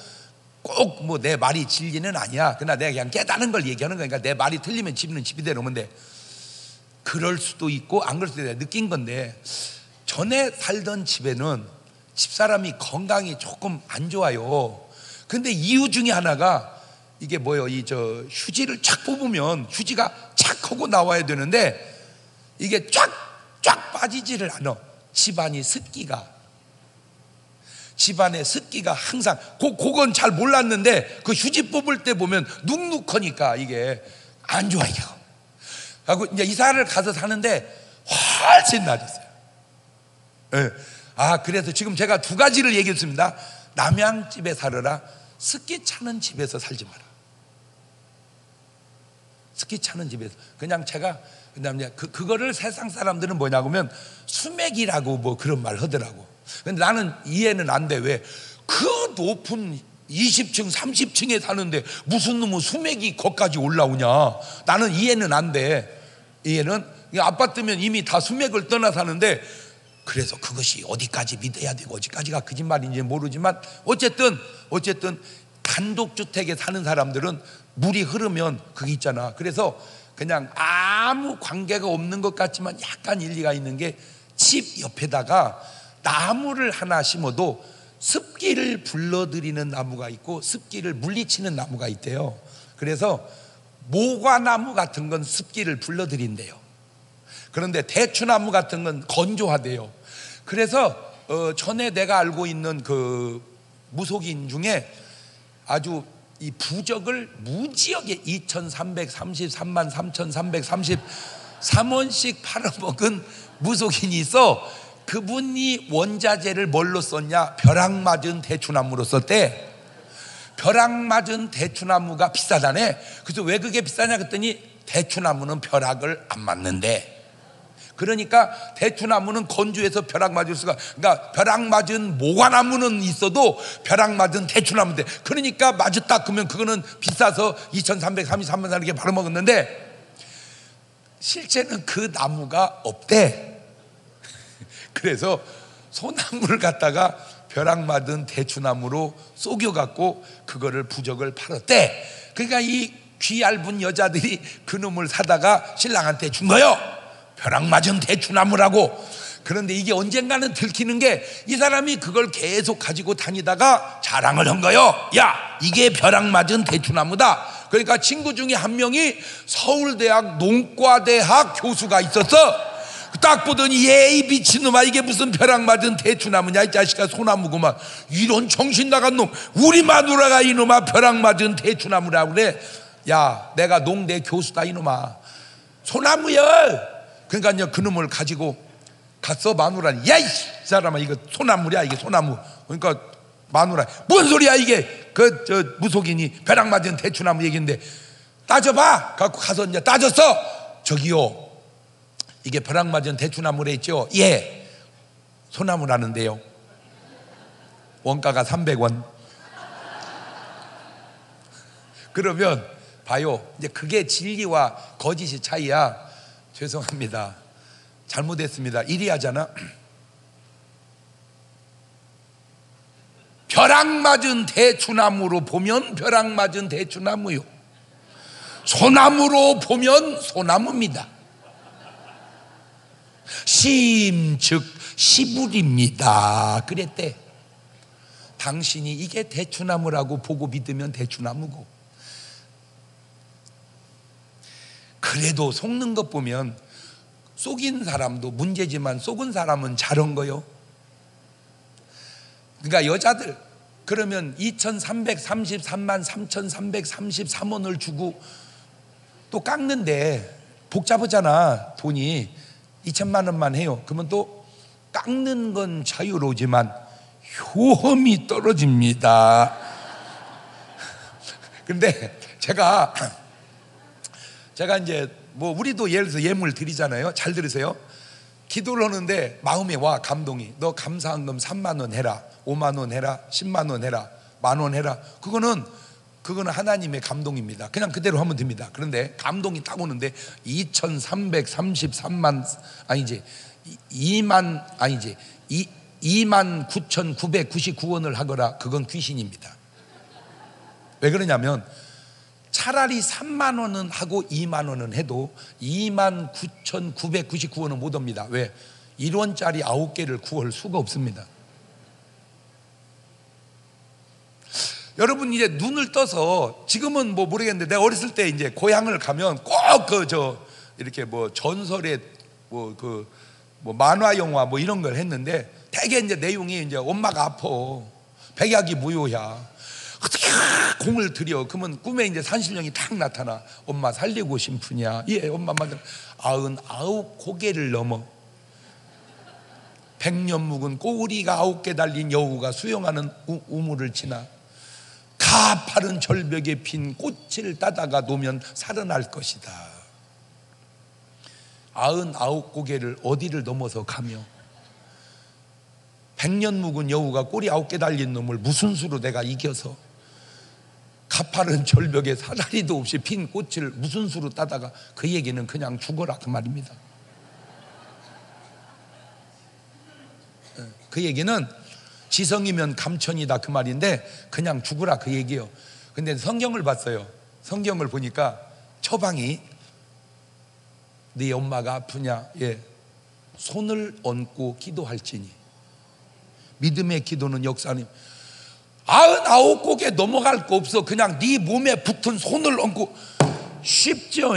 꼭 뭐 내 말이 진리는 아니야. 그러나 내가 그냥 깨닫는 걸 얘기하는 거니까 내 말이 틀리면 집은 집이대로 오면 돼. 그럴 수도 있고 안 그럴 수도 있고 느낀 건데, 전에 살던 집에는 집사람이 건강이 조금 안 좋아요. 근데 이유 중에 하나가 이게 뭐예요? 휴지를 쫙 뽑으면 휴지가 착 하고 나와야 되는데 이게 쫙 빠지지를 않아. 집안의 습기가 항상, 그건 잘 몰랐는데 그 휴지 뽑을 때 보면 눅눅하니까 이게 안 좋아요. 하고 이제 이사를 가서 사는데 훨씬 나아졌어요. 네. 그래서 지금 제가 두 가지를 얘기했습니다. 남양집에 살아라, 습기 차는 집에서 살지 마라. 습기 차는 집에서. 그냥 제가 그다음에 그거를 세상 사람들은 뭐냐고 하면 수맥이라고 뭐 그런 말 하더라고. 근데 나는 이해는 안 돼. 왜? 그 높은 20층 30층에 사는데 무슨 놈의 수맥이 거기까지 올라오냐. 나는 이해는 안 돼. 이해는 아파트면 이미 다 수맥을 떠나 사는데, 그래서 그것이 어디까지 믿어야 되고 어디까지가 거짓말인지 모르지만 어쨌든 단독주택에 사는 사람들은 물이 흐르면 그게 있잖아. 그래서 그냥 아무 관계가 없는 것 같지만 약간 일리가 있는 게, 집 옆에다가 나무를 하나 심어도 습기를 불러들이는 나무가 있고 습기를 물리치는 나무가 있대요. 그래서 모과나무 같은 건 습기를 불러들인대요. 그런데 대추나무 같은 건 건조하대요. 그래서 전에 내가 알고 있는 그 무속인 중에 아주 이 부적을 무지하게 2333만 3333원씩 팔아먹은 무속인이 있어. 그분이 원자재를 뭘로 썼냐? 벼락 맞은 대추나무로 썼대. 벼락 맞은 대추나무가 비싸다네. 그래서 왜 그게 비싸냐 그랬더니 대추나무는 벼락을 안 맞는데, 그러니까 대추나무는 건조해서 벼락 맞을 수가, 그러니까 벼락 맞은 모과나무는 있어도 벼락 맞은 대추나무인데, 그러니까 맞았다 그러면 그거는 비싸서 2333만 원 이렇게 팔아먹었는데, 실제는 그 나무가 없대. 그래서 소나무를 갖다가 벼락 맞은 대추나무로 속여갖고 그거를 부적을 팔았대. 그러니까 이 귀 얇은 여자들이 그 놈을 사다가 신랑한테 준 거요. 벼락 맞은 대추나무라고. 그런데 이게 언젠가는 들키는 게, 이 사람이 그걸 계속 가지고 다니다가 자랑을 한 거요. 야, 이게 벼락 맞은 대추나무다. 그러니까 친구 중에 한 명이 서울대학 농과대학 교수가 있었어. 딱 보더니 이 미친놈아, 이게 무슨 벼락 맞은 대추나무냐, 이 자식아, 소나무구만. 이런 정신 나간 놈, 우리 마누라가 이놈아 벼락 맞은 대추나무라고 그래. 야, 내가 농대 교수다 이놈아. 소나무야. 그러니까 이제 그놈을 가지고 갔어. 마누라니, 야이 사람아, 이거 소나무야, 이게 소나무. 그러니까 마누라, 뭔 소리야 이게, 저 무속인이 벼락 맞은 대추나무 얘기인데 따져봐. 갖고 가서 이제 따졌어. 저기요, 이게 벼락 맞은 대추나무래 있죠. 예, 소나무라는데요. 원가가 300원. 그러면 봐요, 이제 그게 진리와 거짓이 차이야. 죄송합니다, 잘못했습니다. 이리 하잖아. 벼락 맞은 대추나무로 보면 벼락 맞은 대추나무요, 소나무로 보면 소나무입니다. 시임즉 시불입니다 그랬대. 당신이 이게 대추나무라고 보고 믿으면 대추나무고, 그래도 속는 것 보면 속인 사람도 문제지만 속은 사람은 잘한 거요. 그러니까 여자들 그러면 2333만 3333원을 주고 또 깎는데 복잡하잖아. 돈이 2000만 원만 해요. 그러면 또 깎는 건 자유로우지만 효험이 떨어집니다. 근데 제가 이제 뭐 우리도 예를 들어서 예물 드리잖아요. 잘 들으세요. 기도를 하는데 마음에 와 감동이. 너 감사한금 3만 원 해라, 5만 원 해라, 10만 원 해라, 만 원 해라. 그거는 하나님의 감동입니다. 그냥 그대로 하면 됩니다. 그런데 감동이 딱 오는데 2333만 아니지 29,999원을 하거라. 그건 귀신입니다. 왜 그러냐면 차라리 3만 원은 하고 2만 원은 해도 29,999원은 못 옵니다. 왜? 1원짜리 9개를 구할 수가 없습니다. 여러분 이제 눈을 떠서, 지금은 뭐 모르겠는데 내가 어렸을 때 이제 고향을 가면 꼭 이렇게 뭐 전설의 뭐 만화 영화 뭐 이런 걸 했는데 대개 이제 내용이 이제 엄마가 아파, 백약이 무효야. 어떻게 공을 들여. 그러면 꿈에 이제 산신령이 탁 나타나. 엄마 살리고 싶으냐? 예, 엄마 맞아. 99고개를 넘어 100년 묵은 꼬리가 9개 달린 여우가 수영하는 우물을 지나 가파른 절벽에 핀 꽃을 따다가 놓으면 살아날 것이다. 99고개를 어디를 넘어서 가며 100년 묵은 여우가 꼬리 9개 달린 놈을 무슨 수로 내가 이겨서 가파른 절벽에 사다리도 없이 핀 꽃을 무슨 수로 따다가, 그 얘기는 그냥 죽어라 그 말입니다. 그 얘기는 지성이면 감천이다 그 말인데 그냥 죽으라 그 얘기예요. 근데 성경을 봤어요. 성경을 보니까 처방이 네 엄마가 아프냐? 예, 손을 얹고 기도할지니. 믿음의 기도는 역사님. 99곡에 넘어갈 거 없어. 그냥 네 몸에 붙은 손을 얹고. 쉽죠?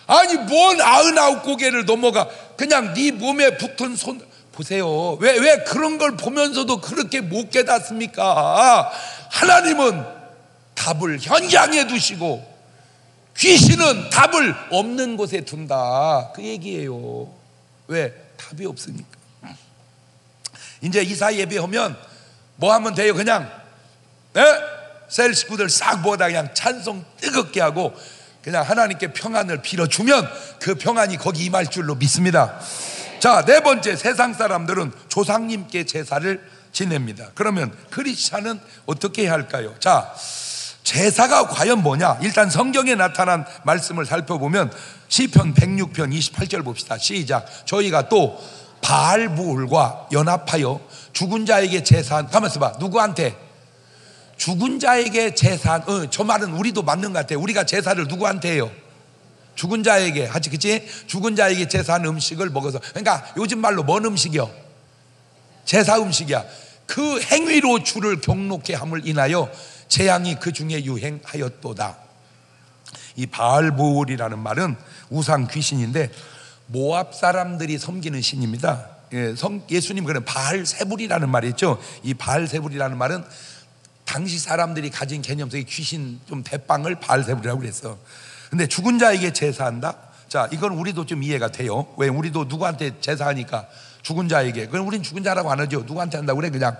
아니 뭔 99고개를 넘어가. 그냥 네 몸에 붙은 손. 보세요. 왜 그런 걸 보면서도 그렇게 못 깨닫습니까? 하나님은 답을 현장에 두시고 귀신은 답을 없는 곳에 둔다 그 얘기예요. 왜? 답이 없으니까. 이제 이사 예배하면 뭐 하면 돼요? 그냥 셀 식구들 싹 모아다 그냥 찬송 뜨겁게 하고 그냥 하나님께 평안을 빌어주면 그 평안이 거기 임할 줄로 믿습니다. 자, 네 번째, 세상 사람들은 조상님께 제사를 지냅니다. 그러면 크리스찬은 어떻게 해야 할까요? 자, 제사가 과연 뭐냐? 일단 성경에 나타난 말씀을 살펴보면 시편 106편 28절 봅시다. 시작. 저희가 또 바알부울과 연합하여 죽은 자에게 제사한, 가만있어 봐. 누구한테? 죽은 자에게 제사한. 저 말은 우리도 맞는 것 같아. 우리가 제사를 누구한테 해요? 죽은 자에게 하지, 그치? 죽은 자에게 제사한 음식을 먹어서. 그러니까 요즘 말로 뭔 음식이요? 제사 음식이야. 그 행위로 주를 경록케 함을 인하여 재앙이 그 중에 유행하였도다. 이 바알보울이라는 말은 우상 귀신인데 모압 사람들이 섬기는 신입니다. 예수님 그런 바알세불이라는 말이 있죠. 이 바알세불이라는 말은 당시 사람들이 가진 개념 속에 귀신 좀 대빵을 바알세불이라고 그랬어. 근데 죽은 자에게 제사한다? 자, 이건 우리도 좀 이해가 돼요. 왜? 우리도 누구한테 제사하니까 죽은 자에게. 그럼 우린 죽은 자라고 안 하죠. 누구한테 한다고 그래? 그냥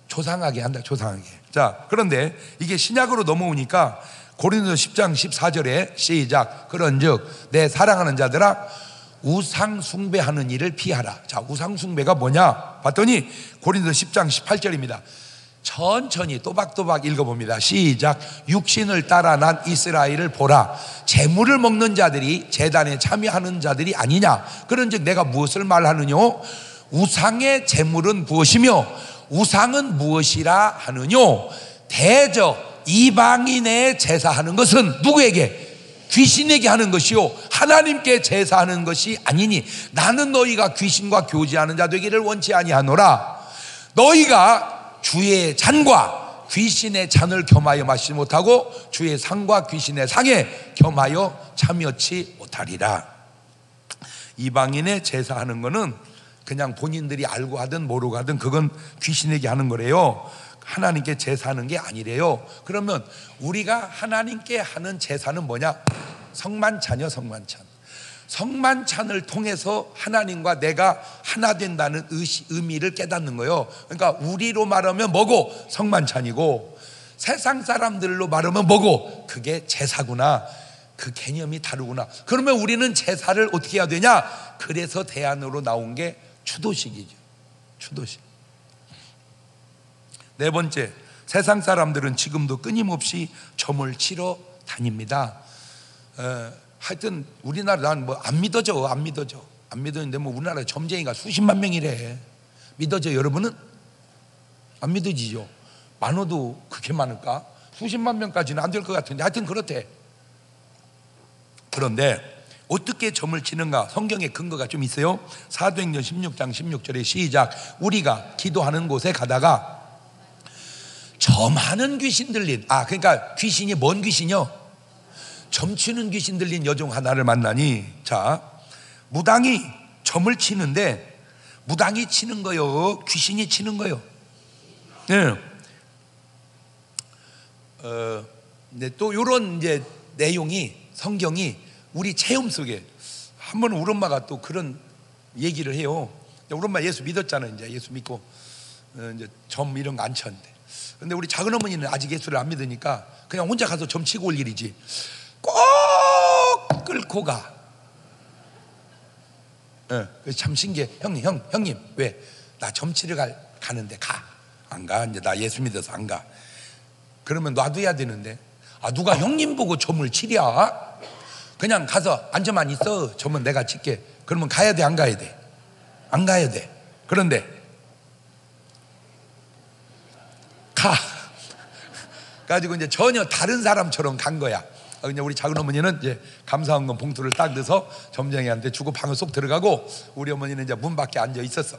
조상하게 한다. 조상하게. 자, 그런데 이게 신약으로 넘어오니까 고린도서 10장 14절에 시작. 그런즉 내 사랑하는 자들아 우상 숭배하는 일을 피하라. 자, 우상 숭배가 뭐냐 봤더니 고린도서 10장 18절입니다. 천천히 또박또박 읽어봅니다. 시작. 육신을 따라 난 이스라엘을 보라. 제물을 먹는 자들이 제단에 참여하는 자들이 아니냐. 그런즉 내가 무엇을 말하느냐. 우상의 제물은 무엇이며 우상은 무엇이라 하느냐. 대저 이방인의 제사하는 것은 누구에게? 귀신에게 하는 것이요 하나님께 제사하는 것이 아니니 나는 너희가 귀신과 교제하는 자 되기를 원치 아니하노라. 너희가 주의 잔과 귀신의 잔을 겸하여 마시지 못하고 주의 상과 귀신의 상에 겸하여 참여치 못하리라. 이방인의 제사하는 거는 그냥 본인들이 알고 하든 모르고 하든 그건 귀신에게 하는 거래요. 하나님께 제사하는 게 아니래요. 그러면 우리가 하나님께 하는 제사는 뭐냐? 성만찬이요. 성만찬. 성만찬을 통해서 하나님과 내가 하나 된다는 의미를 깨닫는 거예요. 그러니까 우리로 말하면 뭐고? 성만찬이고, 세상 사람들로 말하면 뭐고? 그게 제사구나. 그 개념이 다르구나. 그러면 우리는 제사를 어떻게 해야 되냐? 그래서 대안으로 나온 게 추도식이죠. 추도식. 네 번째, 세상 사람들은 지금도 끊임없이 점을 치러 다닙니다. 하여튼 우리나라 난 뭐 안 믿어져. 안 믿어지는데 뭐 우리나라 점쟁이가 수십만 명이래. 믿어져? 여러분은? 안 믿어지죠. 많아도 그렇게 많을까? 수십만 명까지는 안 될 것 같은데 하여튼 그렇대. 그런데 어떻게 점을 치는가? 성경에 근거가 좀 있어요. 사도행전 16장 16절에 시작. 우리가 기도하는 곳에 가다가 점하는 귀신 들린, 그러니까 귀신이 뭔 귀신이요? 점치는 귀신 들린 여종 하나를 만나니, 자, 무당이 점을 치는데, 무당이 치는 거요, 귀신이 치는 거요. 네. 또 이런 이제 내용이 성경이 우리 체험 속에 한 번은 우리 엄마가 또 그런 얘기를 해요. 우리 엄마 예수 믿었잖아요. 이제 예수 믿고 이제 점 이런 거 안 쳤는데, 근데 우리 작은 어머니는 아직 예수를 안 믿으니까 그냥 혼자 가서 점 치고 올 일이지. 꼭 끌고 가. 그래서 참 신기해. 형님 왜? 나 점 치러 가는데 가. 안 가. 이제 나 예수 믿어서 안 가. 그러면 놔둬야 되는데, 누가 형님 보고 점을 치랴? 그냥 가서 앉아만 있어. 점은 내가 칠게. 그러면 가야 돼? 안 가야 돼? 안 가야 돼. 그런데 가. 가지고 이제 전혀 다른 사람처럼 간 거야. 그냥 우리 작은 어머니는 이제 감사원금 봉투를 딱 넣어서 점쟁이한테 주고 방을 쏙 들어가고, 우리 어머니는 이제 문 밖에 앉아 있었어.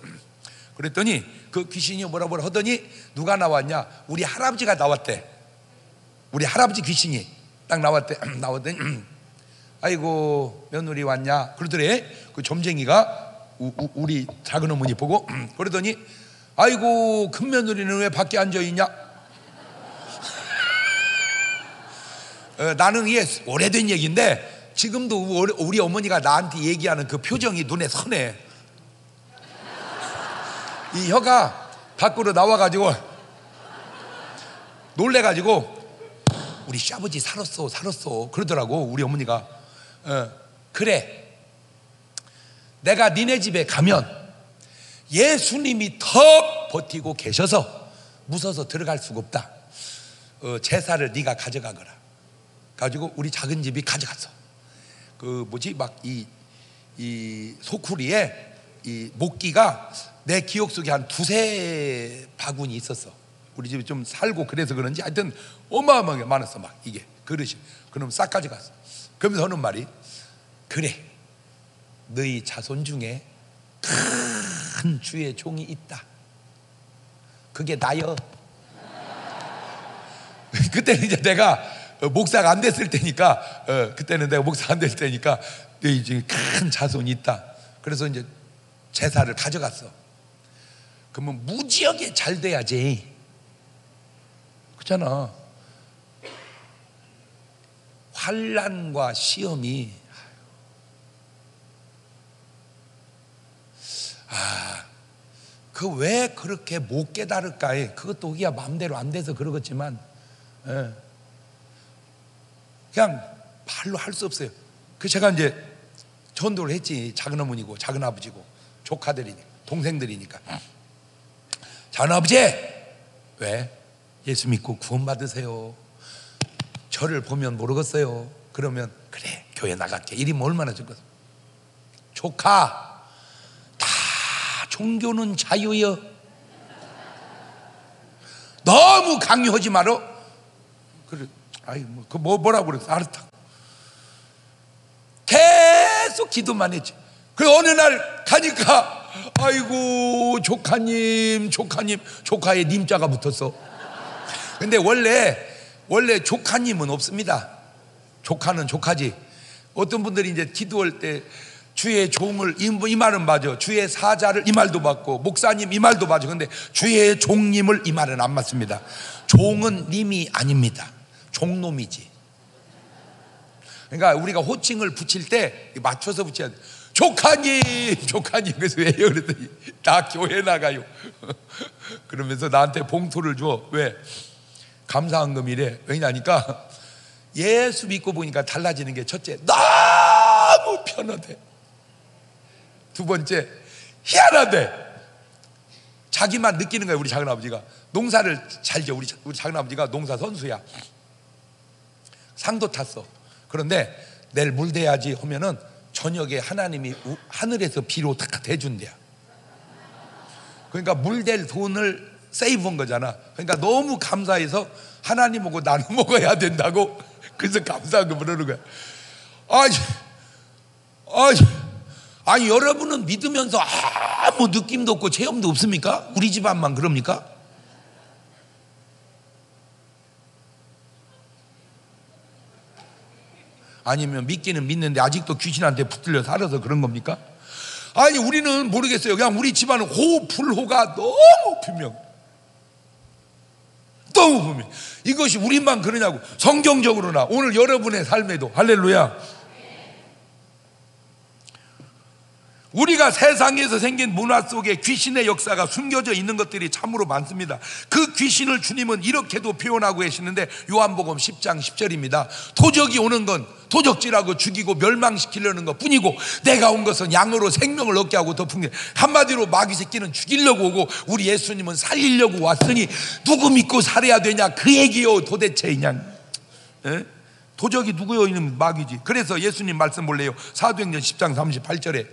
그랬더니 그 귀신이 뭐라 하더니 누가 나왔냐? 우리 할아버지가 나왔대. 우리 할아버지 귀신이 딱 나왔대. 나왔더니 아이고 며느리 왔냐? 그러더래. 그 점쟁이가 우리 작은 어머니 보고 그러더니 아이고 큰 며느리는 왜 밖에 앉아 있냐? 나는 이게 오래된 얘기인데 지금도 우리 어머니가 나한테 얘기하는 그 표정이 눈에 선해. 이 혀가 밖으로 나와가지고 놀래가지고 우리 시아버지 살았어 그러더라고. 우리 어머니가 그래, 내가 니네 집에 가면 예수님이 더 버티고 계셔서 무서워서 들어갈 수가 없다. 제사를 네가 가져가거라. 가지고 우리 작은 집이 가져갔어. 그 뭐지 막 이 소쿠리에 이 목기가 내 기억 속에 한 두세 바구니 있었어. 우리 집에 좀 살고 그래서 그런지 하여튼 어마어마하게 많았어. 막 이게 그릇이. 그럼 싹 가져갔어. 그러면서 하는 말이, 그래, 너희 자손 중에 큰 주의 종이 있다. 그게 나여. 그때는 이제 내가 목사가 안 됐을 때니까, 그때는 내가 목사가 안 됐을 때니까 너희 중에 큰 자손이 있다. 그래서 이제 제사를 가져갔어. 그러면 무지하게 잘 돼야지. 그렇잖아. 환난과 시험이 그 왜 그렇게 못 깨달을까에, 그것도 우리가 마음대로 안 돼서 그러겠지만 그냥 말로 할 수 없어요. 그 제가 이제 전도를 했지. 작은 어머니고 작은 아버지고 조카들이니까, 동생들이니까. 작은 아버지, 왜? 예수 믿고 구원 받으세요. 저를 보면 모르겠어요. 그러면 그래, 교회 나갈게. 이러면 얼마나 좋겠어. 조카, 다 종교는 자유여. 너무 강요하지 말어. 그래, 아이 뭐라고 그랬어. 알았다. 계속 기도만 했지. 그리고 어느 날 가니까 아이고 조카님, 조카에 님자가 붙었어. 근데 원래 조카님은 없습니다. 조카는 조카지. 어떤 분들이 이제 기도할 때 주의 종을, 이 말은 맞아. 주의 사자를, 이 말도 맞고, 목사님 이 말도 맞아. 근데 주의 종님을, 이 말은 안 맞습니다. 종은 님이 아닙니다. 종놈이지. 그러니까 우리가 호칭을 붙일 때 맞춰서 붙여야 돼. 조카님. 그래서 왜요? 그랬더니 나 교회 나가요. 그러면서 나한테 봉투를 줘. 왜? 감사한금이래. 왜냐니까 예수 믿고 보니까 달라지는 게, 첫째, 너무 편하대. 두 번째, 희한하대. 자기만 느끼는 거야. 우리 작은아버지가 농사를 잘 지어. 우리 작은아버지가 농사 선수야. 상도 탔어. 그런데 내일 물 대야지 하면은 저녁에 하나님이 하늘에서 비로 다 대준대요. 그러니까 물 댈 돈을 세이브한 거잖아. 그러니까 너무 감사해서 하나님하고 나눠 먹어야 된다고. 그래서 감사하고 그러는 거야. 아니 여러분은 믿으면서 아무 느낌도 없고 체험도 없습니까? 우리 집안만 그럽니까? 아니면 믿기는 믿는데 아직도 귀신한테 붙들려 살아서 그런 겁니까? 아니 우리는 모르겠어요. 그냥 우리 집안은 호불호가 너무 분명. 너무 분명. 이것이 우리만 그러냐고. 성경적으로나 오늘 여러분의 삶에도. 할렐루야. 우리가 세상에서 생긴 문화 속에 귀신의 역사가 숨겨져 있는 것들이 참으로 많습니다. 그 귀신을 주님은 이렇게도 표현하고 계시는데, 요한복음 10장 10절입니다. 도적이 오는 건 도적질하고 죽이고 멸망시키려는 것 뿐이고, 내가 온 것은 양으로 생명을 얻게 하고 덮은 게, 한마디로 마귀 새끼는 죽이려고 오고 우리 예수님은 살리려고 왔으니 누구 믿고 살아야 되냐, 그 얘기요. 도대체 그냥 도적이 누구요? 이는 마귀지. 그래서 예수님 말씀 볼래요? 사도행전 10장 38절에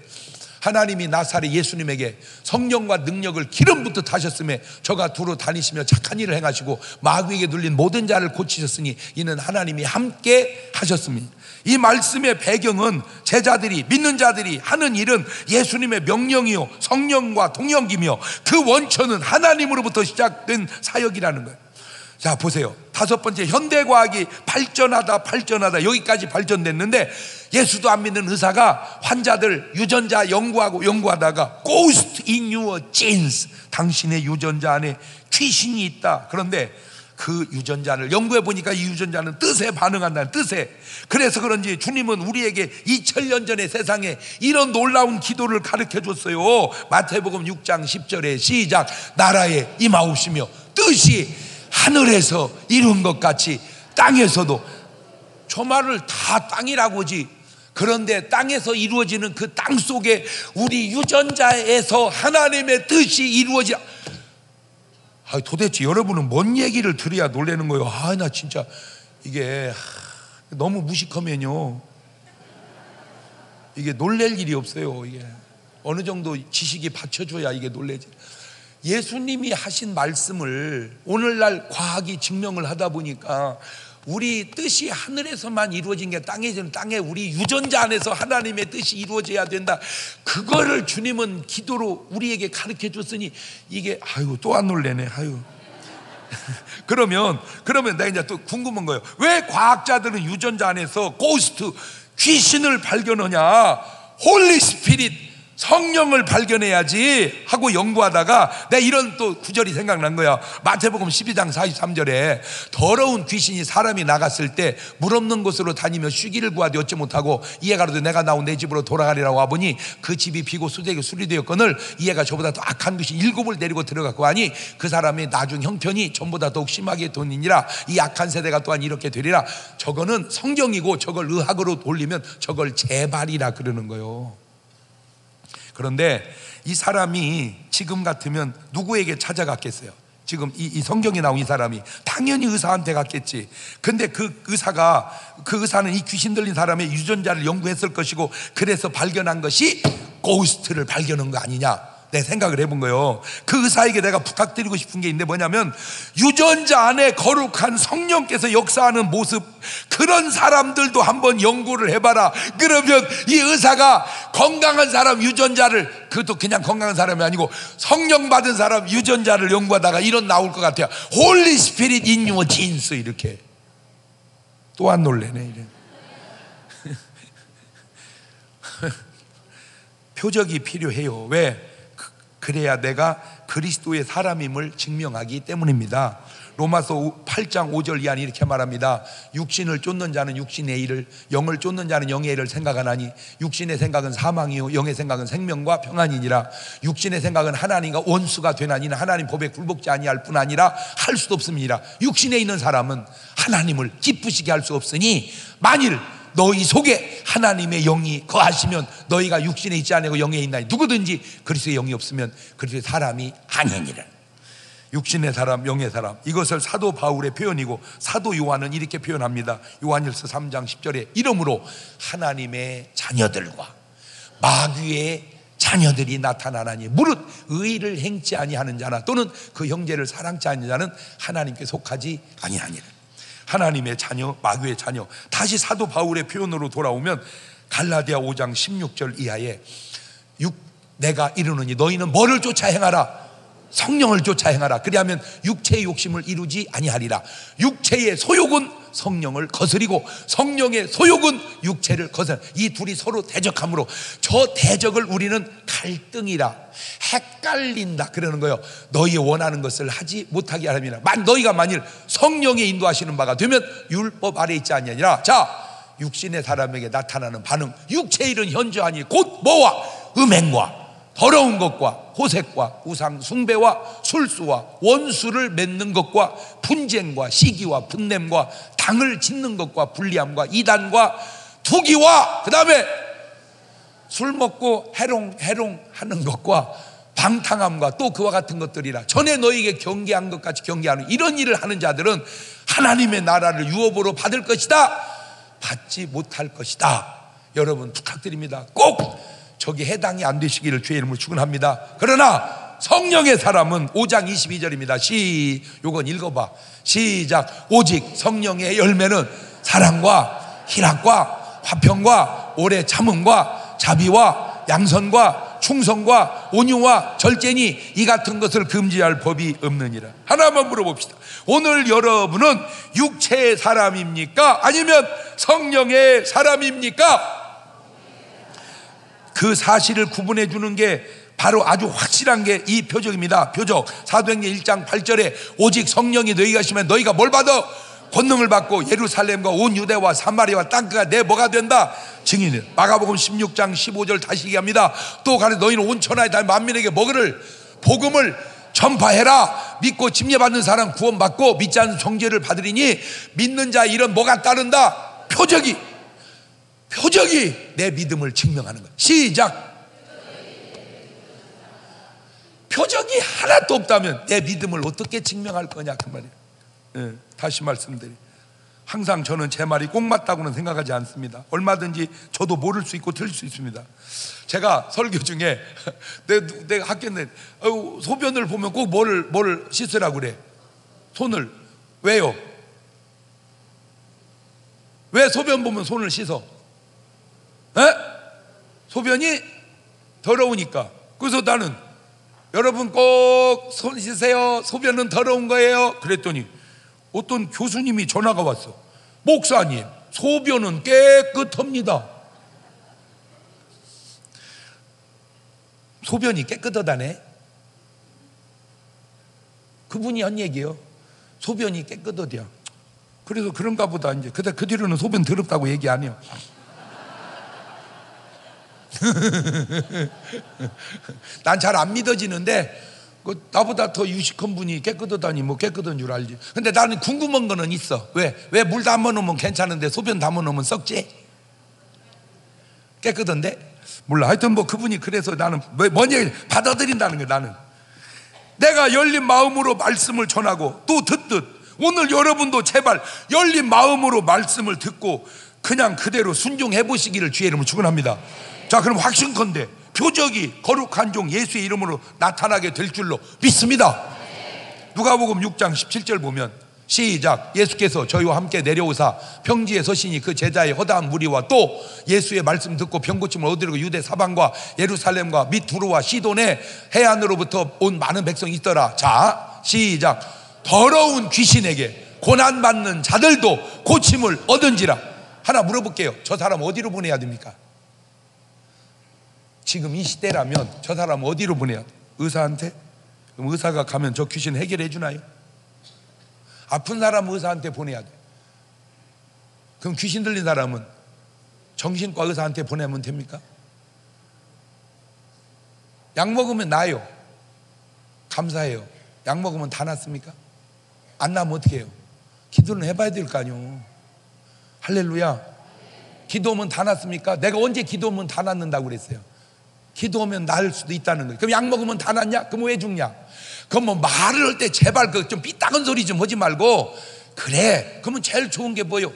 하나님이 나사렛 예수님에게 성령과 능력을 기름 붓듯 하셨음에 저가 두루 다니시며 착한 일을 행하시고 마귀에게 눌린 모든 자를 고치셨으니 이는 하나님이 함께 하셨습니다. 이 말씀의 배경은 제자들이, 믿는 자들이 하는 일은 예수님의 명령이요 성령과 동역이며, 그 원천은 하나님으로부터 시작된 사역이라는 거예요. 자 보세요. 다섯 번째, 현대과학이 발전하다 여기까지 발전됐는데, 예수도 안 믿는 의사가 환자들 유전자 연구하다가 Ghost in your genes, 당신의 유전자 안에 귀신이 있다. 그런데 그 유전자를 연구해 보니까 이 유전자는 뜻에 반응한다는 뜻에. 그래서 그런지 주님은 우리에게 2000년 전의 세상에 이런 놀라운 기도를 가르쳐 줬어요. 마태복음 6장 10절에 시작. 나라에 임하옵시며 뜻이 하늘에서 이룬 것 같이 땅에서도. 저 말을 다 땅이라고 하지. 그런데 땅에서 이루어지는 그 땅 속에 우리 유전자에서 하나님의 뜻이 이루어지라. 도대체 여러분은 뭔 얘기를 들어야 놀라는 거예요? 나 진짜 이게 너무 무식하면요, 이게 놀랄 일이 없어요. 이게 어느 정도 지식이 받쳐줘야 이게 놀라지. 예수님이 하신 말씀을 오늘날 과학이 증명을 하다 보니까 우리 뜻이 하늘에서만 이루어진 게 땅에 우리 유전자 안에서 하나님의 뜻이 이루어져야 된다. 그거를 주님은 기도로 우리에게 가르쳐 줬으니 이게 또 안 놀래네. 그러면 내가 이제 또 궁금한 거예요. 왜 과학자들은 유전자 안에서 고스트, 귀신을 발견하냐? 홀리 스피릿, 성령을 발견해야지 하고 연구하다가 내가 이런 또 구절이 생각난 거야. 마태복음 12장 43절에 더러운 귀신이 사람이 나갔을 때 물 없는 곳으로 다니며 쉬기를 구하되 얻지 못하고 이해가 가로되 내가 나온 내 집으로 돌아가리라고 하보니 그 집이 비고 수되고 술이 되었거늘 이해가 저보다 더 악한 귀신 7을 데리고 들어갔고 하니 그 사람의 나중 형편이 전보다 더욱 심하게 돈이니라. 이 악한 세대가 또한 이렇게 되리라. 저거는 성경이고 저걸 의학으로 돌리면 저걸 재발이라 그러는 거예요. 그런데 이 사람이 지금 같으면 누구에게 찾아갔겠어요? 지금 이 성경에 나온 이 사람이 당연히 의사한테 갔겠지. 근데 그 의사는 이 귀신 들린 사람의 유전자를 연구했을 것이고 그래서 발견한 것이 고스트를 발견한 거 아니냐, 내 생각을 해본 거예요. 그 의사에게 내가 부탁드리고 싶은 게 있는데 뭐냐면, 유전자 안에 거룩한 성령께서 역사하는 모습, 그런 사람들도 한번 연구를 해봐라. 그러면 이 의사가 건강한 사람 유전자를, 그것도 그냥 건강한 사람이 아니고 성령 받은 사람 유전자를 연구하다가 이런 나올 것 같아요. Holy Spirit in your genes, 이렇게. 또 안 놀래네 이래. 표적이 필요해요. 왜? 그래야 내가 그리스도의 사람임을 증명하기 때문입니다. 로마서 8장 5절 이하는 이렇게 말합니다. 육신을 쫓는 자는 육신의 일을, 영을 쫓는 자는 영의 일을 생각하나니 육신의 생각은 사망이요 영의 생각은 생명과 평안이니라. 육신의 생각은 하나님과 원수가 되나니 하나님 법에 굴복지 아니할 뿐 아니라 할 수도 없습니다. 육신에 있는 사람은 하나님을 기쁘시게 할 수 없으니 만일 너희 속에 하나님의 영이 거하시면 너희가 육신에 있지 아니고 영에 있나니 누구든지 그리스도의 영이 없으면 그리스도의 사람이 아니니라. 육신의 사람, 영의 사람, 이것을 사도 바울의 표현이고 사도 요한은 이렇게 표현합니다. 요한일서 3장 10절에 이러므로 하나님의 자녀들과 마귀의 자녀들이 나타나나니 무릇 의를 행치 아니하는 자나 또는 그 형제를 사랑치 아니하는 자는 하나님께 속하지 아니하니라. 하나님의 자녀, 마귀의 자녀. 다시 사도 바울의 표현으로 돌아오면 갈라디아 5장 16절 이하에 내가 이르노니 너희는 뭐를 쫓아 행하라? 성령을 쫓아 행하라. 그리하면 육체의 욕심을 이루지 아니하리라. 육체의 소욕은 성령을 거스리고 성령의 소욕은 육체를 거스려. 이 둘이 서로 대적함으로 저 대적을 우리는 갈등이라, 헷갈린다 그러는 거예요. 너희 원하는 것을 하지 못하게 하려니라. 너희가 만일 성령의 인도하시는 바가 되면 율법 아래 있지 아니하니라. 자, 육신의 사람에게 나타나는 반응, 육체의 일은 현저하니 곧 뭐와 음행과 더러운 것과 호색과 우상 숭배와 술수와 원수를 맺는 것과 분쟁과 시기와 분냄과 당을 짓는 것과 불리함과 이단과 투기와 그 다음에 술 먹고 해롱 하는 것과 방탕함과 또 그와 같은 것들이라. 전에 너희에게 경계한 것 같이 경계하는 이런 일을 하는 자들은 하나님의 나라를 유업으로 받을 것이다, 받지 못할 것이다. 여러분 부탁드립니다. 꼭 저기 해당이 안 되시기를 주의 이름으로 축원합니다. 그러나 성령의 사람은 5장 22절입니다. 요건 읽어봐. 시작. 오직 성령의 열매는 사랑과 희락과 화평과 오래 참음과 자비와 양선과 충성과 온유와 절제니 이 같은 것을 금지할 법이 없느니라. 하나만 물어봅시다. 오늘 여러분은 육체의 사람입니까? 아니면 성령의 사람입니까? 그 사실을 구분해 주는 게 바로 아주 확실한 게 이 표적입니다. 표적. 사도행전 1장 8절에 오직 성령이 너희가 있으면 너희가 뭘 받아? 권능을 받고 예루살렘과 온 유대와 사마리아와 땅끝가 내 뭐가 된다? 증인이다. 마가복음 16장 15절 다시 얘기합니다. 또 가르쳐 너희는 온 천하에 다 만민에게 뭐를? 복음을 전파해라. 믿고 침례받는 사람 구원받고 믿지 않는 정죄를 받으리니 믿는 자 이런 뭐가 따른다? 표적이 내 믿음을 증명하는 거야. 시작. 표적이 하나도 없다면 내 믿음을 어떻게 증명할 거냐 그 말이에요. 다시 말씀드리, 항상 저는 제 말이 꼭 맞다고는 생각하지 않습니다. 얼마든지 저도 모를 수 있고 틀릴 수 있습니다. 제가 설교 중에 내가 학교인데 소변을 보면 꼭 뭐를 씻으라고 그래? 손을. 왜요? 왜 소변 보면 손을 씻어? 소변이 더러우니까. 그래서 나는 여러분 꼭 손 씻으세요. 소변은 더러운 거예요. 그랬더니 어떤 교수님이 전화가 왔어. 목사님, 소변은 깨끗합니다. 소변이 깨끗하다네. 그분이 한 얘기요. 소변이 깨끗하대요. 그래서 그런가 보다. 이제 그 뒤로는 소변 더럽다고 얘기 안 해요. 난 잘 안 믿어지는데 나보다 더 유식한 분이 깨끗하다니 뭐 깨끗한 줄 알지. 근데 나는 궁금한 거는 있어. 왜 물 담아놓으면 괜찮은데 소변 담아놓으면 썩지? 깨끗한데? 몰라. 하여튼 뭐 그분이 그래서 나는 뭐냐 받아들인다는 거야. 나는 내가 열린 마음으로 말씀을 전하고 또 듣듯 오늘 여러분도 제발 열린 마음으로 말씀을 듣고 그냥 그대로 순종해 보시기를 주의 이름으로 축원합니다. 자, 그럼 확신컨대 표적이 거룩한 종 예수의 이름으로 나타나게 될 줄로 믿습니다. 누가복음 6장 17절 보면 시작. 예수께서 저희와 함께 내려오사 평지에 서시니 그 제자의 허다한 무리와 또 예수의 말씀 듣고 병고침을 얻으려고 유대 사방과 예루살렘과 및 두로와 시돈의 해안으로부터 온 많은 백성이 있더라. 자, 시작. 더러운 귀신에게 고난받는 자들도 고침을 얻은지라. 하나 물어볼게요. 저 사람 어디로 보내야 됩니까? 지금 이 시대라면 저 사람 어디로 보내야 돼? 의사한테? 그럼 의사가 가면 저 귀신 해결해 주나요? 아픈 사람 의사한테 보내야 돼. 그럼 귀신 들린 사람은 정신과 의사한테 보내면 됩니까? 약 먹으면 나아요. 감사해요. 약 먹으면 다 낫습니까? 안 나면 어떻게 해요? 기도는 해봐야 될 거 아니에요. 할렐루야. 기도하면 다 낫습니까? 내가 언제 기도하면 다 낫는다고 그랬어요? 기도하면 나을 수도 있다는 거예요. 그럼 약 먹으면 다 낫냐? 그럼 왜 죽냐? 그럼 뭐 말을 할 때 제발 그 좀 삐딱한 소리 좀 하지 말고 그래. 그러면 제일 좋은 게 뭐요?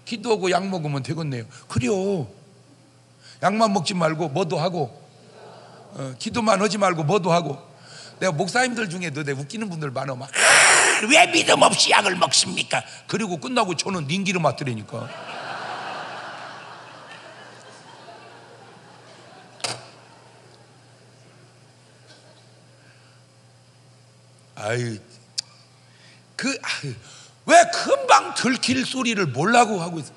기도하고 약 먹으면 되겠네요. 그래요. 약만 먹지 말고 뭐도 하고 기도만 하지 말고 뭐도 하고. 내가 목사님들 중에도 내가 웃기는 분들 많아. 막 왜 믿음 없이 약을 먹습니까? 그리고 끝나고 저는 닌기를 맞더라니까. 왜 금방 들킬 소리를 몰라고 하고 있어?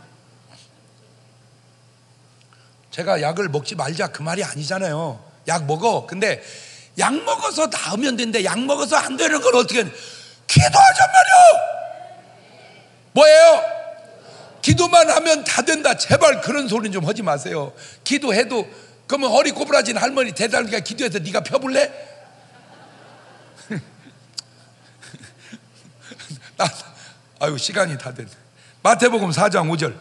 제가 약을 먹지 말자 그 말이 아니잖아요. 약 먹어. 근데 약 먹어서 나으면 된대. 약 먹어서 안 되는 건 어떻게 해? 기도하잔 말이요. 뭐예요? 기도만 하면 다 된다. 제발 그런 소리는 좀 하지 마세요. 기도해도 그러면 허리 꼬부라진 할머니 대달기가 기도해서 네가 펴볼래? 아유 시간이 다 됐네. 마태복음 4장 5절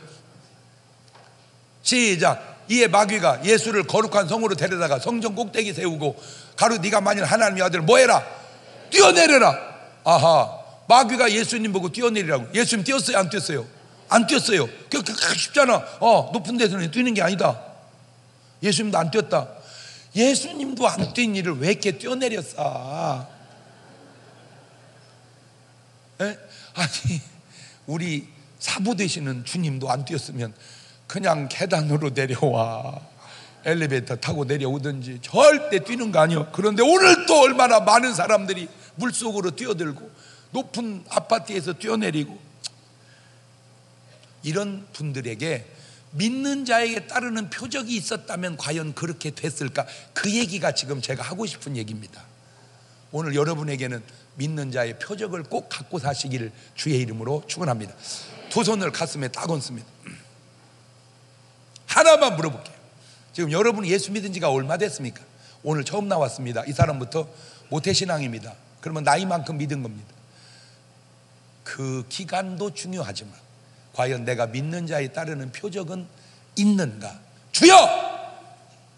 시작. 이에 마귀가 예수를 거룩한 성으로 데려다가 성전 꼭대기 세우고 가로 네가 만일 하나님의 아들 뭐해라? 뛰어내려라. 아하, 마귀가 예수님 보고 뛰어내리라고. 예수님 뛰었어요? 안 뛰었어요? 안 뛰었어요. 그렇게 쉽잖아. 높은 데서는 뛰는 게 아니다. 예수님도 안 뛰었다. 예수님도 안 뛴 일을 왜 이렇게 뛰어내렸어? 아니 우리 사부 되시는 주님도 안 뛰었으면 그냥 계단으로 내려와 엘리베이터 타고 내려오든지 절대 뛰는 거 아니요. 그런데 오늘 또 얼마나 많은 사람들이 물속으로 뛰어들고 높은 아파트에서 뛰어내리고. 이런 분들에게 믿는 자에게 따르는 표적이 있었다면 과연 그렇게 됐을까? 그 얘기가 지금 제가 하고 싶은 얘기입니다. 오늘 여러분에게는 믿는 자의 표적을 꼭 갖고 사시기를 주의 이름으로 축원합니다. 두 손을 가슴에 딱 얹습니다. 하나만 물어볼게요. 지금 여러분이 예수 믿은 지가 얼마 됐습니까? 오늘 처음 나왔습니다. 이 사람부터 모태신앙입니다. 그러면 나이만큼 믿은 겁니다. 그 기간도 중요하지만 과연 내가 믿는 자에 따르는 표적은 있는가? 주여!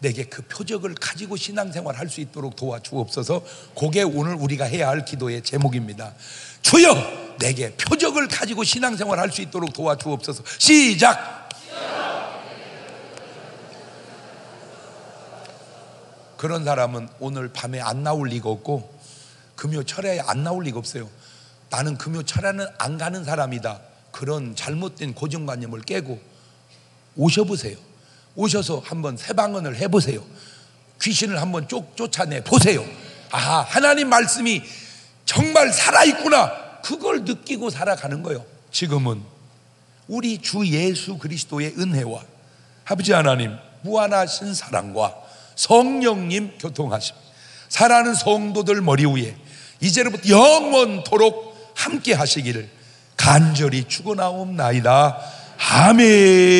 내게 그 표적을 가지고 신앙생활 할 수 있도록 도와주옵소서. 그게 오늘 우리가 해야 할 기도의 제목입니다. 주여! 내게 표적을 가지고 신앙생활 할 수 있도록 도와주옵소서. 시작! 그런 사람은 오늘 밤에 안 나올 리가 없고 금요 철야에 안 나올 리가 없어요. 나는 금요 철야는 안 가는 사람이다. 그런 잘못된 고정관념을 깨고 오셔보세요. 오셔서 한번 새방언을 해보세요. 귀신을 한번 쫓아내 보세요. 아하, 하나님 말씀이 정말 살아있구나. 그걸 느끼고 살아가는 거예요. 지금은 우리 주 예수 그리스도의 은혜와 아버지 하나님 무한하신 사랑과 성령님 교통하십니다. 사랑하는 성도들 머리 위에 이제로부터 영원토록 함께 하시기를 간절히 축원하옵나이다. 아멘.